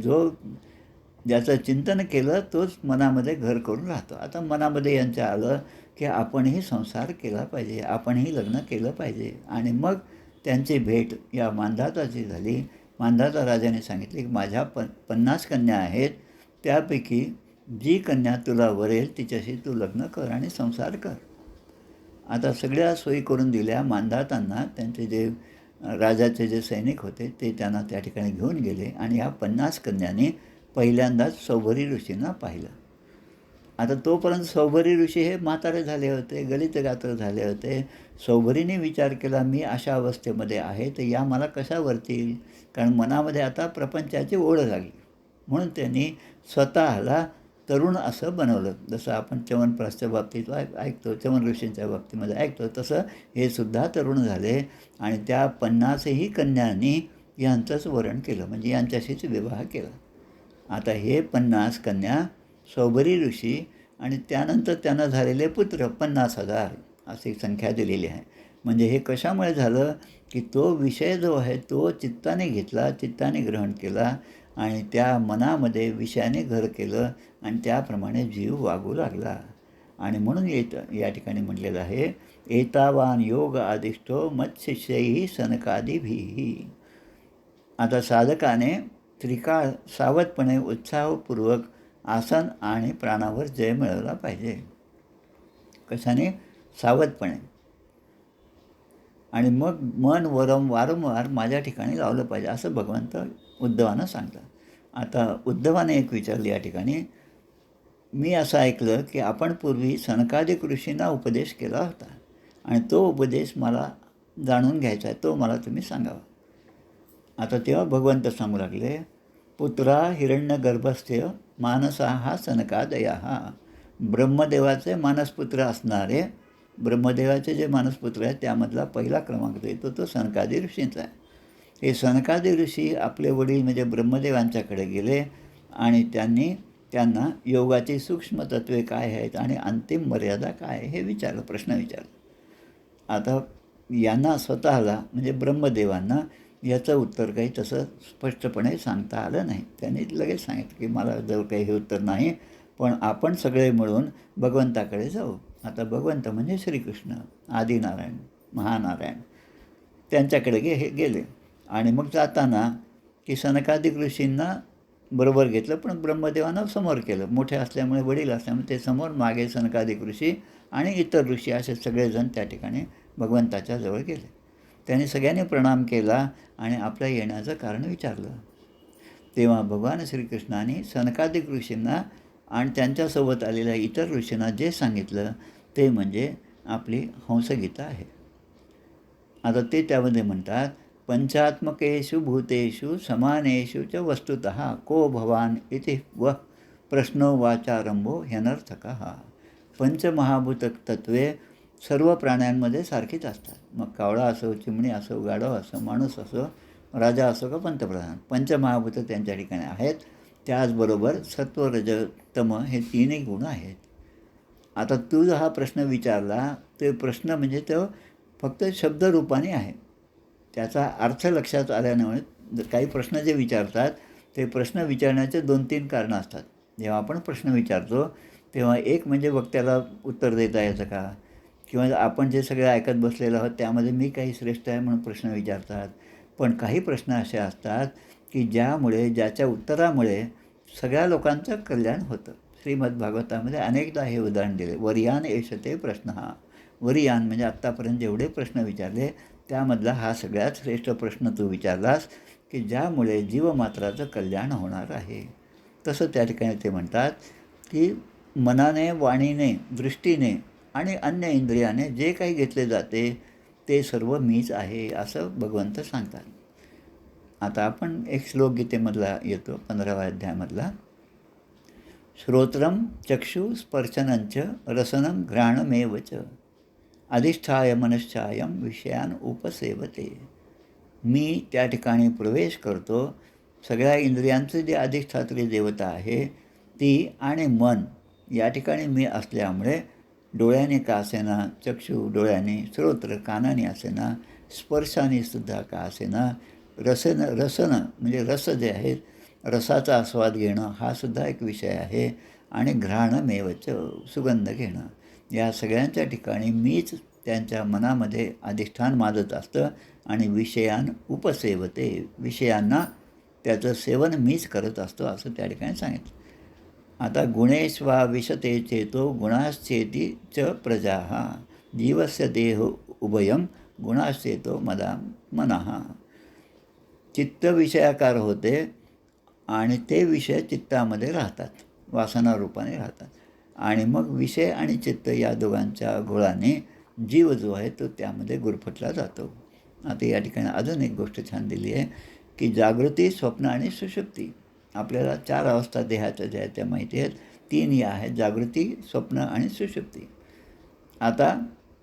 ज्याचं चिंतन केलं तोच मनामध्ये घर करून राहतो. आता मनामध्ये यांच्या आलं की आपणही संसार केला पाहिजे, आपणही लग्न केलं पाहिजे. आणि मग त्यांची भेट या मांधाताची झाली. मांधाता राजाने सांगितले की माझ्या 50 कन्या आहेत, त्यापैकी जी कन्या तुला वरेल तिच्याशी तू लग्न कर आणि संसार कर. आता सगळ्या सोयी करून दिल्या मांधातांना. त्यांचे जे राजाचे जे सैनिक होते ते त्यांना त्या ठिकाणी घेऊन गेले आणि या 50 कन्यांनी पहिल्यांदाच सौभरी ऋषींना पाहिलं. आता तोपर्यंत सौभरी ऋषी हे म्हातारे झाले होते, गलित गात्र झाले होते. सौभरीने विचार केला मी अशा अवस्थेमध्ये आहे तर या मला कशा वरतील, कारण मनामध्ये आता प्रपंचाची ओढ लागली. म्हणून त्यांनी स्वतःला तरुण असं बनवलं. जसं आपण च्यवनप्राशच्या बाबतीत ऐकतो, च्यवन ऋषींच्या बाबतीमध्ये ऐकतो, तसं हे सुद्धा तरुण झाले आणि त्या 50ही कन्यांनी यांचंच वरण केलं, म्हणजे यांच्याशीच विवाह केला. आता हे 50 कन्या, सौभरी ऋषी आणि त्यानंतर त्यांना झालेले पुत्र 50,000 अशी संख्या दिलेली आहे. म्हणजे हे कशामुळे झालं की तो विषय जो आहे तो चित्ताने घेतला, चित्ताने ग्रहण केला आणि त्या मनामध्ये विषयाने घर केलं आणि त्याप्रमाणे जीव वागू लागला. आणि म्हणून या ठिकाणी म्हटलेलं आहे एतावान योग आदिष्टो मत्शिष्यैः सनकादिभिः. आता साधकाने त्रिकाळ सावधपणे उत्साहपूर्वक आसन आणि प्राणावर जय मिळवला पाहिजे. कशाने? सावधपणे. आणि मग मन वारंवार माझ्या ठिकाणी लावलं पाहिजे असं भगवंत उद्धवानं सांगतात. आता उद्धवाने एक विचारलं या ठिकाणी, मी असं ऐकलं की आपण पूर्वी सनकादिक ऋषींना उपदेश केला होता आणि तो उपदेश मला जाणून घ्यायचा आहे, तो मला तुम्ही सांगावा. आता तेव्हा भगवंत सांगू लागले, पुत्रा हिरण्यगर्भस्य मानसा हा सनकादया हा ब्रह्मदेवाचे मानसपुत्र असणारे ब्रह्मदेवाचे जे मानसपुत्र आहेत त्यामधला पहिला क्रमांक येतो तो सनकादी ऋषींचा आहे. हे सनकादी ऋषी आपले वडील म्हणजे ब्रह्मदेवांच्याकडे गेले आणि त्यांना योगाची सूक्ष्म तत्वे काय आहेत आणि अंतिम मर्यादा काय आहे हे प्रश्न विचारला. आता यांना स्वतःला म्हणजे ब्रह्मदेवांना याचं उत्तर काही तसं स्पष्टपणे सांगता आलं नाही. त्यांनी लगेच सांगितलं की मला जवळ काही हे उत्तर नाही, पण आपण सगळे मिळून भगवंताकडे जाऊ. आता भगवंत म्हणजे श्रीकृष्ण, आदिनारायण, महानारायण त्यांच्याकडे गेले आणि मग जाताना की सनकादिक ऋषींना बरोबर घेतलं, पण ब्रह्मदेवांना समोर केलं. मोठे असल्यामुळे, वडील असल्यामुळे ते समोर, मागे सनकादिक ऋषी आणि इतर ऋषी असे सगळेजण त्या ठिकाणी भगवंताच्या जवळ गेले. त्यांनी सगळ्यांनी प्रणाम केला आणि आपल्या येण्याचं कारण विचारलं. तेव्हा भगवान श्रीकृष्णाने सनकादिक ऋषींना आणि त्यांच्यासोबत आलेल्या इतर ऋषींना जे सांगितलं ते म्हणजे आपली हंसगीता आहे. आता ते त्यामध्ये म्हणतात, पंचात्मकेषु भूतेषु समानेषु च वस्तुतः को भवान इति व प्रश्नो वाचारंभो ह्यनर्थकः. पंचमहाभूत तत्वे सर्व प्राण्यांमध्ये सारखीच असतात. मग कावळा असो, चिमणी असो, गाढव असो, माणूस असो, राजा असो का पंतप्रधान, पंचमहाभूत त्यांच्या ठिकाणी आहेत. त्याचबरोबर सत्व, रज, तम हे तीनही गुण आहेत. आता तू जो हा प्रश्न विचारला ते प्रश्न म्हणजे तो फक्त शब्दरूपाने आहे. त्याचा अर्थ लक्षात आल्यामुळे काही प्रश्न जे विचारतात ते प्रश्न विचारण्याचे 2-3 कारणं असतात. जेव्हा आपण प्रश्न विचारतो तेव्हा एक म्हणजे वक्त्याला उत्तर देता येतं का, किंवा आपण जे सगळे ऐकत बसलेलो आहोत त्यामध्ये मी काही श्रेष्ठ आहे म्हणून प्रश्न विचारतात. पण काही प्रश्न असे असतात की ज्याच्या उत्तरामुळे सगळ्या लोकांचं कल्याण होतं. श्रीमद्भागवतामध्ये अनेकदा हे उदाहरण दिले. वरियान एषते प्रश्न हा. वरियान म्हणजे आत्तापर्यंत जेवढे प्रश्न विचारले त्यामधला हा सगळ्यात श्रेष्ठ प्रश्न तू विचारलास की ज्यामुळे जीवमात्राचं कल्याण होणार आहे. तसं त्या ठिकाणी ते म्हणतात की मनाने, वाणीने, दृष्टीने आणि अन्य इंद्रियाने जे काही घेतले जाते ते सर्व मीच आहे असं भगवंत सांगतात. आता आपण एक श्लोक गीतेमधला येतो 15व्या अध्यायामधला. श्रोत्रम चक्षु स्पर्शनंच रसनं घ्राणमेव च अधिष्ठाय मनश्चायं विषयान उपसेवते. मी त्या ठिकाणी प्रवेश करतो. सगळ्या इंद्रियांचे जे अधिष्ठात्री देवता आहे ती आणि मन या ठिकाणी मी असल्यामुळे डोळ्याने का असेना, चक्षु डोळ्याने, श्रोत्र कानाने असेना, स्पर्शाने सुद्धा का असेना, रसनं म्हणजे रस जे आहेत, रसाचा आस्वाद घेणं हा सुद्धा एक विषय आहे, आणि घ्राणमेवच सुगंध घेणं, या सगळ्यांच्या ठिकाणी मीच त्यांच्या मनामध्ये अधिष्ठान माजत असतं आणि विषयान उपसेवते, विषयांना त्याचं सेवन मीच करत असतो असं त्या ठिकाणी सांगितलं. आता गुणेश्वा विशते चेतो गुणाश्चेती च प्रजा जीवस्य देह उभयम गुणाश्चेतो मनः. चित्त विषयाकार होते आणि ते विषय चित्तामध्ये राहतात, वासना रूपाने राहतात, आणि मग विषय आणि चित्त या दोघांच्या घोळाने जीव जो आहे तो त्यामध्ये गुरफटला जातो. आता या ठिकाणी अजून एक गोष्ट छान दिली आहे की जागृती, स्वप्न आणि सुषुप्ती. आपल्याला 4 अवस्था देहाच्या ज्या त्या माहिती आहेत, 3 या आहेत, जागृती, स्वप्न आणि सुषुप्ती. आता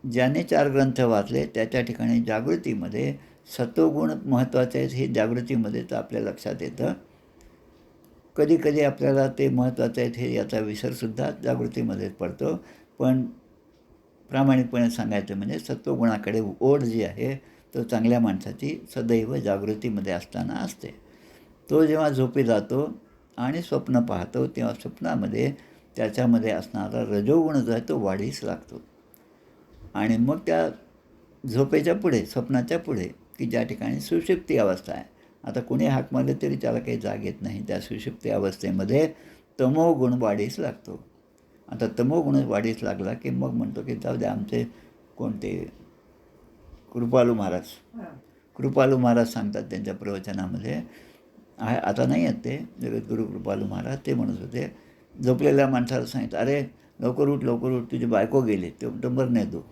ज्याने 4 ग्रंथ वाचले त्याच्या ठिकाणी जागृतीमध्ये सत्वगुण महत्त्वाचे आहेत हे जागृतीमध्ये तर आपल्या लक्षात येतं. कधी कधी आपल्याला ते महत्त्वाचं आहेत हे याचा विसरसुद्धा जागृतीमध्येच पडतो. पण प्रामाणिकपणे सांगायचं म्हणजे सत्वगुणाकडे ओढ जी आहे तो चांगल्या माणसाची सदैव जागृतीमध्ये असताना असते. तो जेव्हा झोपी जातो आणि स्वप्न पाहतो तेव्हा स्वप्नामध्ये त्याच्यामध्ये असणारा रजोगुण जो आहे तो वाढीस लागतो. आणि मग त्या झोपेच्या पुढे, स्वप्नाच्या पुढे की ज्या ठिकाणी सुषुप्ती अवस्था आहे, आता कुणी हाक मारले तरी त्याला काही जाग येत नाही, त्या सुषुप्ती अवस्थेमध्ये तमोगुण वाढीस लागतो. आता तमोगुण वाढीस लागला की मग म्हणतो की जाऊ द्या, आमचे कोणते कृपालू महाराज सांगतात त्यांच्या प्रवचनामध्ये, आता नाही आहेत ते जगद्गुरू कृपालू महाराज, ते म्हणत होते झोपलेल्या माणसाला सांगितलं, अरे लवकर उठ लवकर उठ, तुझी बायको गेली. ते म्हणतो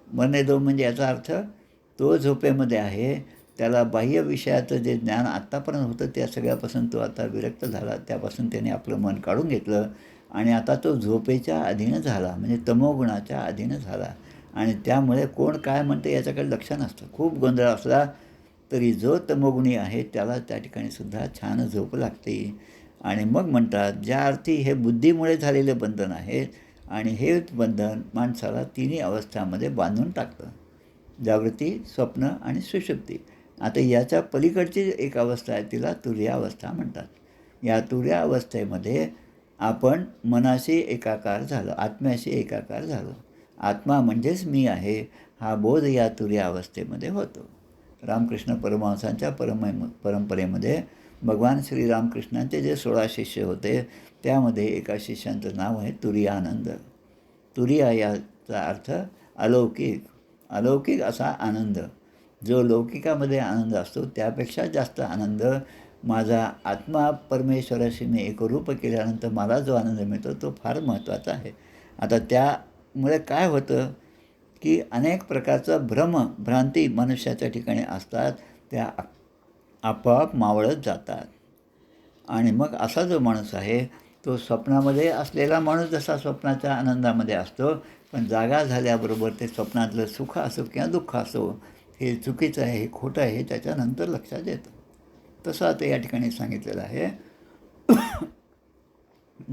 मरणे दो म्हणजे याचा अर्थ तो झोपेमध्ये आहे त्याला बाह्य विषयाचं जे ज्ञान आत्तापर्यंत होतं त्या सगळ्यापासून तो आता विरक्त झाला. त्यापासून त्याने आपलं मन काढून घेतलं आणि आता तो झोपेच्या अधीन झाला, म्हणजे तमोगुणाच्या अधीन झाला. आणि त्यामुळे कोण काय म्हणतं याच्याकडे लक्ष नसतं. खूप गोंधळ असला तरी जो तमोगुणी आहे त्याला त्या ठिकाणी सुद्धा छान झोप लागते. आणि मग म्हणतात ज्या अर्थी हे बुद्धीमुळे झालेले बंधन आहे आणि हे बंधन माणसाला तिन्ही अवस्थामध्ये बांधून टाकतं: जागृती, स्वप्न आणि सुषुप्ती. आता याच्या पलीकडची एक अवस्था आहे तिला तुर्यावस्था म्हणतात. या तुर्यावस्थेमध्ये आपण मनाशी एकाकार झालो, आत्म्याशी एकाकार झालो. आत्मा म्हणजेच मी आहे हा बोध या तुर्यावस्थेमध्ये होतो. रामकृष्ण परमहंसांच्या परंपरेमध्ये भगवान श्रीरामकृष्णांचे जे 16 शिष्य होते त्यामध्ये एका शिष्यांचं नाव आहे तुरीयानंद. तुरिया याचा अर्थ अलौकिक, अलौकिक असा आनंद. जो लौकिकामध्ये आनंद असतो त्यापेक्षा जास्त आनंद माझा आत्मा परमेश्वराशी मी एकरूप केल्यानंतर मला जो आनंद मिळतो तो फार महत्त्वाचा आहे. आता त्यामुळे काय होतं की अनेक प्रकारचा भ्रांती मनुष्याच्या ठिकाणी असतात, त्या आपोआप मावळत जातात. आणि मग असा जो माणूस आहे तो स्वप्नामध्ये असलेला माणूस जसा स्वप्नाच्या आनंदामध्ये असतो, पण जागा झाल्याबरोबर ते स्वप्नातलं सुख असो किंवा दुःख असो हे चुकीचं आहे, हे खोटं आहे, हे त्याच्यानंतर लक्षात येतं. तसं आता या ठिकाणी सांगितलेलं आहे.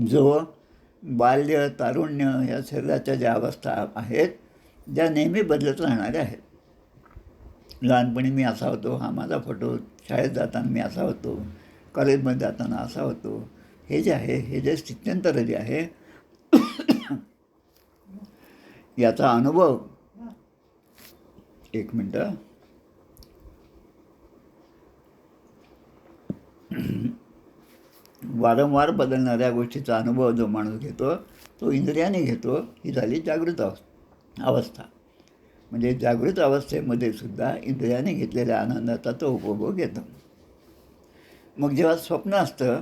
जो बाल्य, तारुण्य या शरीराच्या ज्या अवस्था आहेत ज्या नेहमी बदलत राहणाऱ्या आहेत. लहानपणी मी असा होतो, हा माझा फोटो, शाळेत जाताना मी असा होतो, कॉलेजमध्ये जाताना असा होतो, हे जे आहे हे जे स्थित्यंतर जे आहे याचा अनुभव, एक मिनटं, वारंवार बदलणाऱ्या गोष्टीचा अनुभव जो माणूस घेतो तो इंद्रियाने घेतो. ही झाली जागृत अवस्था. म्हणजे जागृत अवस्थेमध्ये सुद्धा इंद्रियाने घेतलेल्या आनंदाचा तो उपभोग घेतो. मग जेव्हा स्वप्न असतं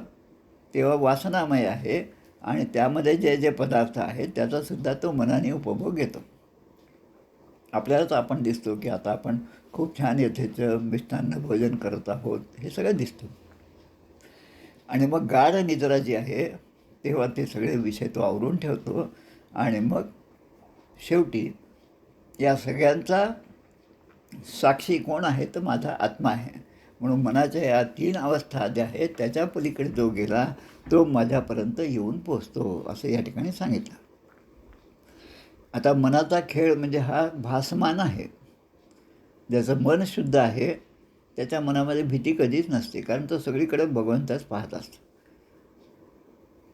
तेव्हा वासनामय आहे आणि त्यामध्ये जे जे पदार्थ आहेत त्याचासुद्धा तो मनाने उपभोग घेतो. आपल्यालाच आपण दिसतो की आता आपण खूप छान यथेचं मिष्टान्न भोजन करत आहोत, हे सगळं दिसतं. आणि मग गाढ निद्रा जी आहे तेव्हा ते सगळे विषय तो आवरून ठेवतो आणि मग शेवटी या सगळ्यांचा साक्षी कोण आहे तर माझा आत्मा आहे. म्हणून मनाच्या या 3 अवस्था ज्या आहेत त्याच्या पलीकडे जो गेला तो माझ्यापर्यंत येऊन पोचतो, असं या ठिकाणी सांगितलं. आता मनाचा खेळ म्हणजे हा भासमान आहे. ज्याचं मन शुद्ध आहे त्याच्या मनामध्ये भीती कधीच नसते, कारण तो सगळीकडे भगवंताच पाहत असतो.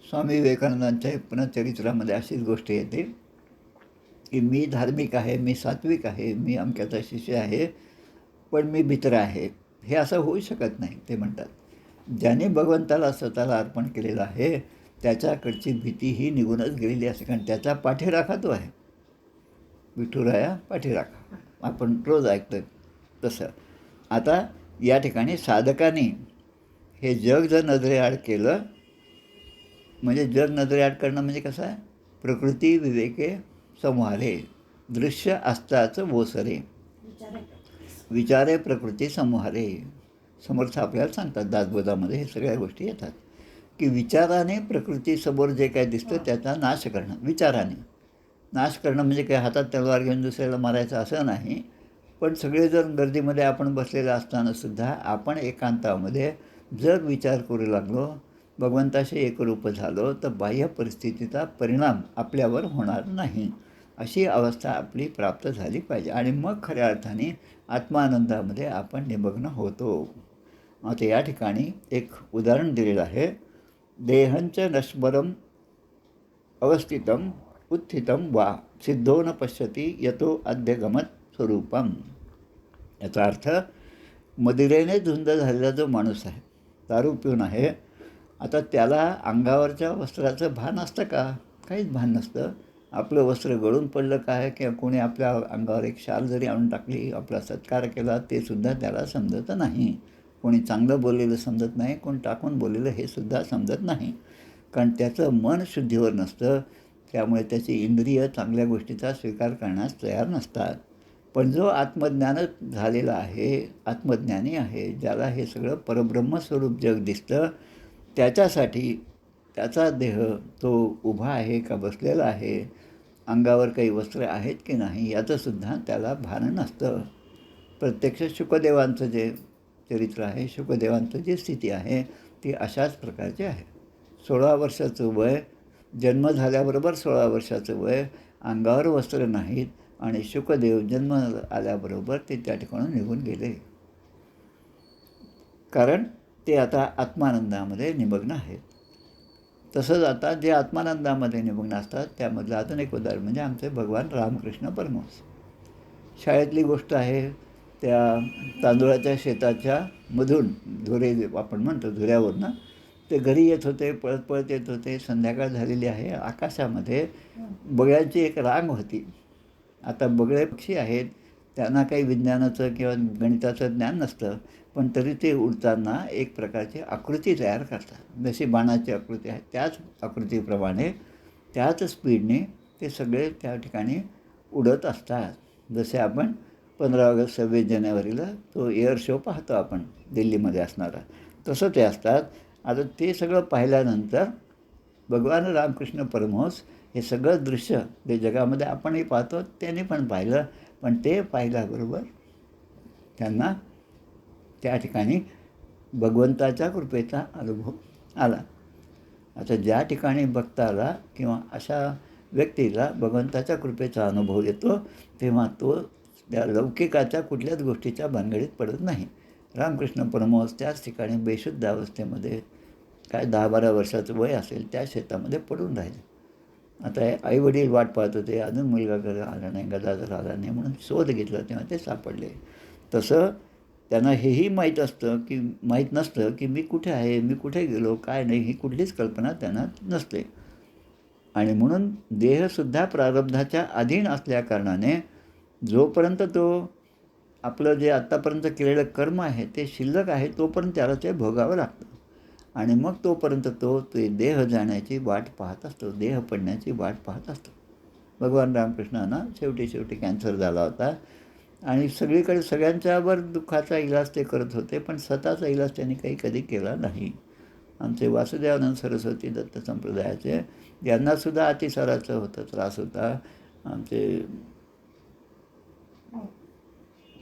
स्वामी विवेकानंदांच्या पुनःचरित्रामध्ये अशीच गोष्ट येते की मी धार्मिक आहे, मी सात्विक आहे, मी अमक्याचा शिष्य आहे, पण मी भित्र आहे. हे असं होऊ शकत नाही. ते म्हणतात ज्याने भगवंताला स्वतःला अर्पण केलेलं आहे त्याच्याकडची भीती ही निघूनच गेलेली असते, कारण त्याचा पाठीराखा तो आहे. विठुराया पाठीराखा आपण रोज ऐकतो तसं. आता या ठिकाणी साधकाने हे जग जर नजरेआड केलं, म्हणजे जग नजरेआड करणं म्हणजे कसं आहे, प्रकृती विवेके संहारे, दृश्य आस्ताचं ओसरे, विचारे प्रकृती संहारे. समर्थ आपल्याला सांगतात दासबोधामध्ये हे सगळ्या गोष्टी येतात की विचाराने प्रकृतीसमोर जे काय दिसतं त्याचा नाश करणं. विचाराने नाश करणं म्हणजे काय हातात तलवार घेऊन दुसऱ्याला मारायचं असं नाही, पण सगळे जर गर्दीमध्ये आपण बसलेले असतानासुद्धा आपण एकांतामध्ये जर विचार करू लागलो, भगवंताशी एकरूप झालो, तर बाह्य परिस्थितीचा परिणाम आपल्यावर होणार नाही. अशी अवस्था आपली प्राप्त झाली पाहिजे आणि मग खऱ्या अर्थाने आत्मानंदामध्ये आपण निमग्न होतो. आता या ठिकाणी एक उदाहरण दिलेलं आहे. देहंच नश्वरम अवस्थितम उत्थितम वा सिद्धो न पश्यती यतो अध्यगमत स्वरूपम. याचा अर्थ मदिरेने धुंद झालेला जो माणूस आहे, दारू पिऊन आहे, आता त्याला अंगावरच्या वस्त्राचं भान असतं का? काहीच भान नसतं. आपलं वस्त्र गळून पडलं काय किंवा कोणी आपल्या अंगावर एक शाल जरी आणून टाकली, आपला सत्कार केला, ते सुद्धा त्याला समजत नाही. कोणी चांगलं बोललेलं समजत नाही, कोणी टाकून बोललेलं हे सुद्धा समजत नाही, कारण त्याचं मन शुद्धीवर नसतं. त्यामुळे त्याची इंद्रिय चांगल्या गोष्टीचा स्वीकार करण्यास तयार नसतात. पण जो आत्मज्ञानच झालेला आहे, आत्मज्ञानी आहे, ज्याला हे सगळं परब्रह्मस्वरूप जग दिसतं, त्याच्यासाठी त्याचा देह तो उभा आहे का बसलेला आहे, अंगावर काही वस्त्र आहेत की नाही याचंसुद्धा त्याला भान नसतं. प्रत्यक्ष शुकदेवांचं जे चरित्र आहे, शुकदेवांचं जी स्थिती आहे ती अशाच प्रकारची आहे. 16 वर्षाचं वय, जन्म झाल्याबरोबर 16 वर्षाचं वय, अंगावर वस्त्र नाहीत आणि शुकदेव जन्म आल्याबरोबर ते त्या ठिकाणून निघून गेले. कारण ते आता आत्मानंदामध्ये निमग्न आहेत. तसंच आता जे आत्मानंदामध्ये निमग्न असतात त्यामधलं अजून एक उदाहरण म्हणजे आमचे भगवान रामकृष्ण परमहंस. शाळेतली गोष्ट आहे. त्या तांदूळाच्या शेताच्या मधून धुरे आपण म्हणतो धुऱ्यावरनं ते घरी येत होते, पळत पळत येत होते. संध्याकाळ झालेली आहे. आकाशामध्ये बगळ्यांची एक रांग होती. आता बगळे पक्षी आहेत, त्यांना काही विज्ञानाचं किंवा गणिताचं ज्ञान नसतं, पण तरी ते उडताना एक प्रकारची आकृती तयार करतात. जशी बाणाची आकृती आहे त्याच आकृतीप्रमाणे त्याच स्पीडने ते सगळे त्या ठिकाणी उडत असतात. जसे आपण 15 ऑगस्ट 26 जानेवारीला तो एअर शो पाहतो आपण दिल्लीमध्ये असणारा, तसं ते असतात. आता ते सगळं पाहिल्यानंतर भगवान रामकृष्ण परमहंस हे सगळं दृश्य जे जगामध्ये आपणही पाहतो त्यांनी पण पाहिलं, पण ते पाहिल्याबरोबर त्यांना त्या ठिकाणी भगवंताच्या कृपेचा अनुभव आला. आता ज्या ठिकाणी भक्ताला किंवा अशा व्यक्तीला भगवंताच्या कृपेचा अनुभव येतो तेव्हा तो त्या लौकिकाच्या कुठल्याच गोष्टीच्या भानगडीत पडत नाही. रामकृष्ण परमहंस त्याच ठिकाणी बेशुद्ध अवस्थेमध्ये काय 10-12 वर्षाचं वय असेल त्या शेतामध्ये पडून राहिले. आता आईवडील वाट पाहत होते, अजून मुलगा घरी आला नाही, गदाधर आला नाही म्हणून शोध घेतला तेव्हा ते सापडले. तसं त्यांना हेही माहीत असतं की माहीत नसतं की मी कुठे आहे, मी कुठे गेलो, काय नाही, ही कुठलीच कल्पना त्यांना नसते. आणि म्हणून देहसुद्धा प्रारब्धाच्या अधीन असल्याकारणाने जोपर्यंत तो आपलं जे आत्तापर्यंत केलेलं कर्म आहे ते शिल्लक आहे तोपर्यंत त्याला ते भोगावं लागतं. आणि मग तोपर्यंत ते देह जाण्याची वाट पाहत असतो, देह पडण्याची वाट पाहत असतो. भगवान रामकृष्णांना शेवटी कॅन्सर झाला होता आणि सगळीकडे सगळ्यांच्यावर दुःखाचा इलाज ते करत होते, पण स्वतःचा इलाज त्यांनी काही कधी केला नाही. आमचे वासुदेवानंद सरस्वती दत्त संप्रदायाचे यांनासुद्धा अतिसाराचा त्रास होता. आमचे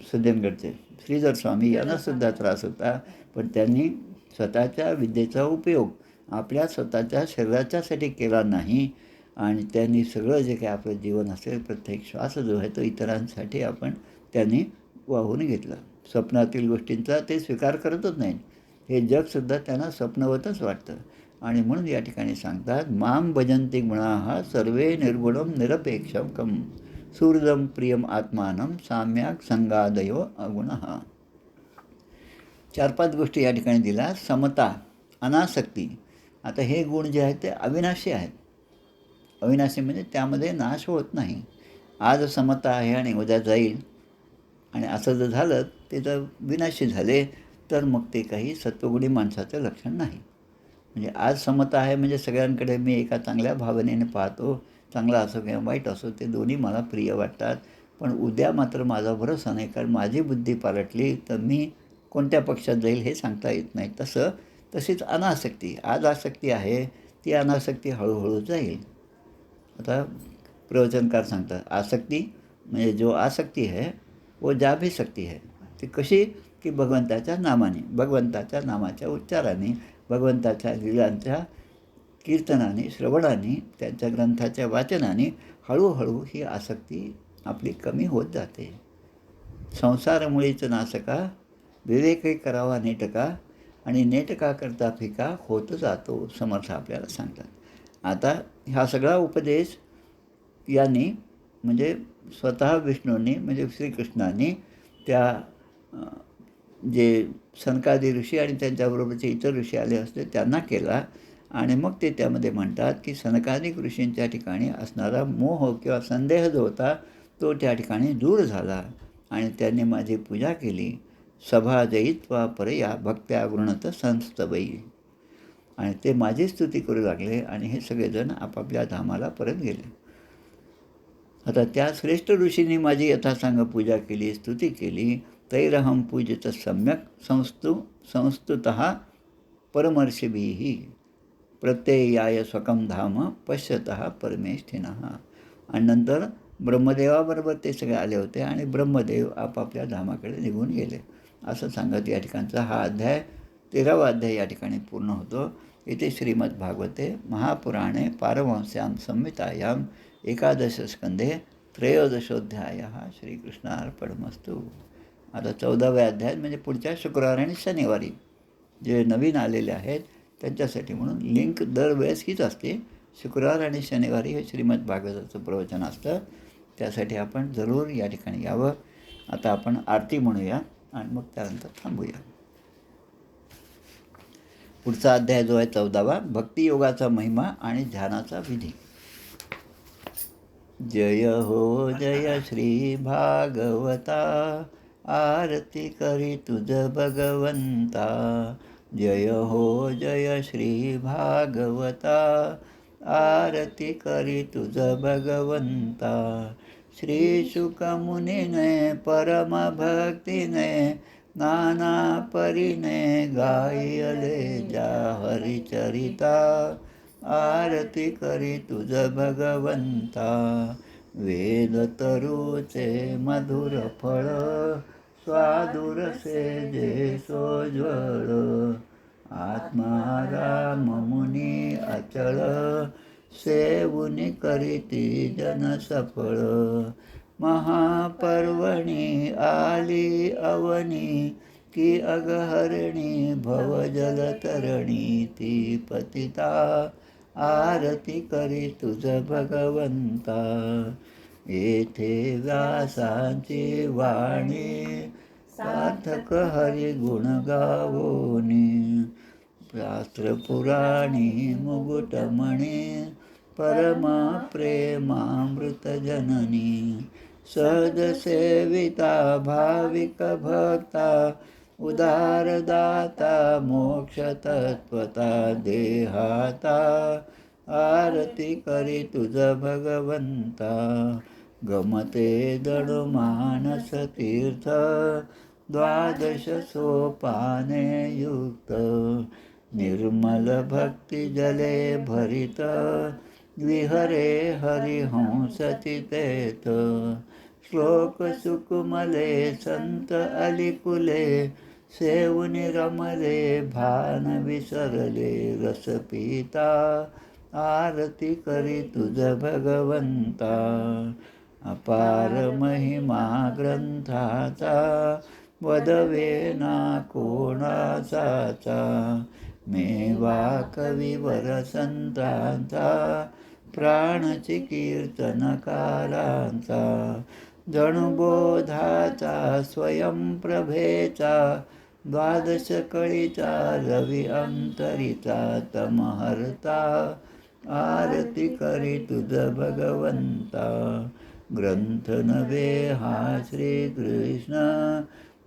सज्जनगडचे श्रीधर स्वामी यांनासुद्धा त्रास होता, पण त्यांनी स्वतःच्या विद्येचा उपयोग आपल्या स्वतःच्या शरीराच्यासाठी केला नाही आणि त्यांनी सगळं जे काही आपलं जीवन असेल प्रत्येक श्वास जो आहे तो इतरांसाठी त्यांनी वाहून घेतला. स्वप्नातील गोष्टींचा ते स्वीकार करतच नाहीत. हे जगसुद्धा त्यांना स्वप्नवतच वाटतं. आणि म्हणून या ठिकाणी सांगतात माम भजन्ति गुणाः सर्वे निर्गुणम निरपेक्षकम सुहृदम प्रियम आत्मानं साम्याक संगादयो अगुणः. 4-5 गोष्टी या ठिकाणी दिल्या. समता, अनासक्ती. आता हे गुण जे आहेत ते अविनाशी आहेत. अविनाशी म्हणजे त्यामध्ये नाश होत नाही. आज समता आहे आणि उद्या जाईल आणि असं जर झालं ते जर विनाशी झाले तर मग ते काही सत्वगुणी माणसाचं लक्षण नाही. म्हणजे आज समता आहे म्हणजे सगळ्यांकडे मी एका चांगल्या भावनेने पाहतो, चांगला असो किंवा वाईट असो ते दोन्ही मला प्रिय वाटतात. पण उद्या मात्र माझा भरोसा नाही, कारण माझी बुद्धी पालटली तर मी कोणत्या पक्षात जाईल हे सांगता येत नाही. तशीच अनासक्ती, आज आसक्ती आहे ती अनासक्ती हळूहळू जाईल. आता प्रवचनकार सांगतात आसक्ती म्हणजे जो आसक्ती है वो जा भी सकती है. ती कशी की भगवंताच्या नामाने, भगवंताच्या नामाच्या उच्चाराने, भगवंताच्या लीलांच्या कीर्तनाने, श्रवणाने, त्यांच्या ग्रंथाच्या वाचनाने हळूहळू ही आसक्ती आपली कमी होत जाते. संसारमुळीच नासका विवेक करावा नेटका आणि नेटका करता फिका होत जातो, समर्थ आपल्याला सांगतात. आता हा सगळा उपदेश यांनी म्हणजे स्वतः विष्णूंनी म्हणजे श्रीकृष्णांनी त्या जे सनकादी ऋषी आणि त्यांच्याबरोबरचे इतर ऋषी आले असते त्यांना केला. आणि मग ते त्यामध्ये म्हणतात की सनकादिक ऋषींच्या ठिकाणी असणारा मोह किंवा संदेह जो होता तो त्या ठिकाणी दूर झाला आणि त्यांनी माझी पूजा केली. सभा जयित्वा परया भक्त्या गृणत संस्तवई. आणि ते माझी स्तुती करू लागले आणि हे सगळेजण आपापल्या धामाला परत गेले. आता त्या श्रेष्ठ ऋषींनी माझी यथासांग पूजा केली, स्तुती केली. तैरहम पूजित सम्यक संस्तुतः परमर्षिभिः प्रत्ययाय स्वकं धाम पश्यतः परमेष्ठिनः. आणि नंतर ब्रह्मदेवाबरोबर ते सगळे आले होते आणि ब्रह्मदेव आपापल्या धामाकडे निघून गेले असं सांगत या ठिकाणचा हा अध्याय 13वा अध्याय या ठिकाणी पूर्ण होतो. इथे श्रीमद्भागवते महापुराणे पारमहंस्यां संहितायां एकादशस्कंधे त्रयोदशोऽध्यायः. श्रीकृष्णार्पणमस्तु. आता 14व्या अध्यायात म्हणजे पुढच्या शुक्रवारी आणि शनिवारी जे नवीन आलेले आहेत त्यांच्यासाठी म्हणून लिंक दरवेळेस हीच असते. शुक्रवार आणि शनिवारी हे श्रीमद्भागवताचं प्रवचन असतं. त्यासाठी आपण जरूर या ठिकाणी यावं. आता आपण आरती म्हणूया आणि मग त्यानंतर थांबूया. पुढचा अध्याय जो आहे 14वा, भक्तियोगाचा महिमा आणि ध्यानाचा विधी. जय हो जय श्री भागवता, आरती करी तुझ भगवंता. जय हो जय श्री भागवता, आरती करी तुझ भगवंता. श्री शुकमुनीने परम भक्तीने नाना परीने गायले जा हरिचरिता. आरती करी तुझ भगवंता. वेद तरुचे मधुर फळ, स्वादुरसे जे सोज्वळ. आत्माराम मुनी अचळ, सेवुनी करीती जन सफळ. महापर्वणी आली अवनी, की अगहरणी भवजलतरणी ती पतिता. आरती करी तुझ भगवंता. येथे व्यासांची वाणी, सार्थक हरिगुण गावोनी. शास्त्र पुराणी मुकुटमणी, परम प्रेमामृत जननी. सहज सेविता भाविक भक्ता, उदारदाता मोक्ष तत्वता देहाता. आरती करी तुझ भगवंता. गमते जणू मानस तीर्थ, द्वादश सोपाने युक्त. निर्मल भक्ती जले भरित, विहरे हरिहंस चितेत. श्लोक सुकुमले संत अलिकुले, सेवुनी रमले भान विसरले रस पिता. आरती करी तुझ भगवंता. अपार महिमा ग्रंथाचा, वदवे ना कोणाचाचा. मेवा कविवर संतांचा, प्राणची कीर्तनकारांचा. जणू बोधाचा स्वयंप्रभेचा, द्वादश कळीचा रवी अंतरीचा तमहर्ता. आरती करी तुझ भगवंता. ग्रंथ नवे हा श्रीकृष्ण,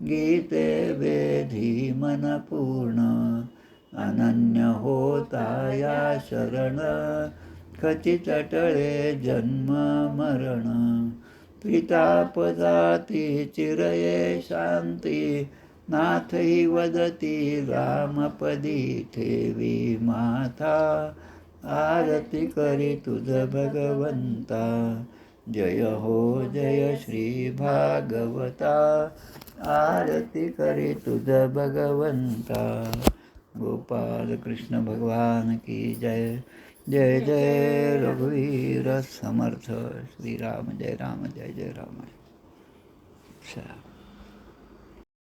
गीते वेधी मन पूर्ण. अनन्य होता या शरण, खचित टळे जन्म मरण. त्रिताप जाती चिरये शांती, नाथ ही वदती रामपदी ठेवी माथा. आरती करी तुझ भगवंता. जय हो जय श्री भागवता, आरती करी तुझ भगवंता. गोपाल कृष्ण भगवान की जय. जय जय रघुवीर समर्थ. श्रीराम जय राम, जय जय राम.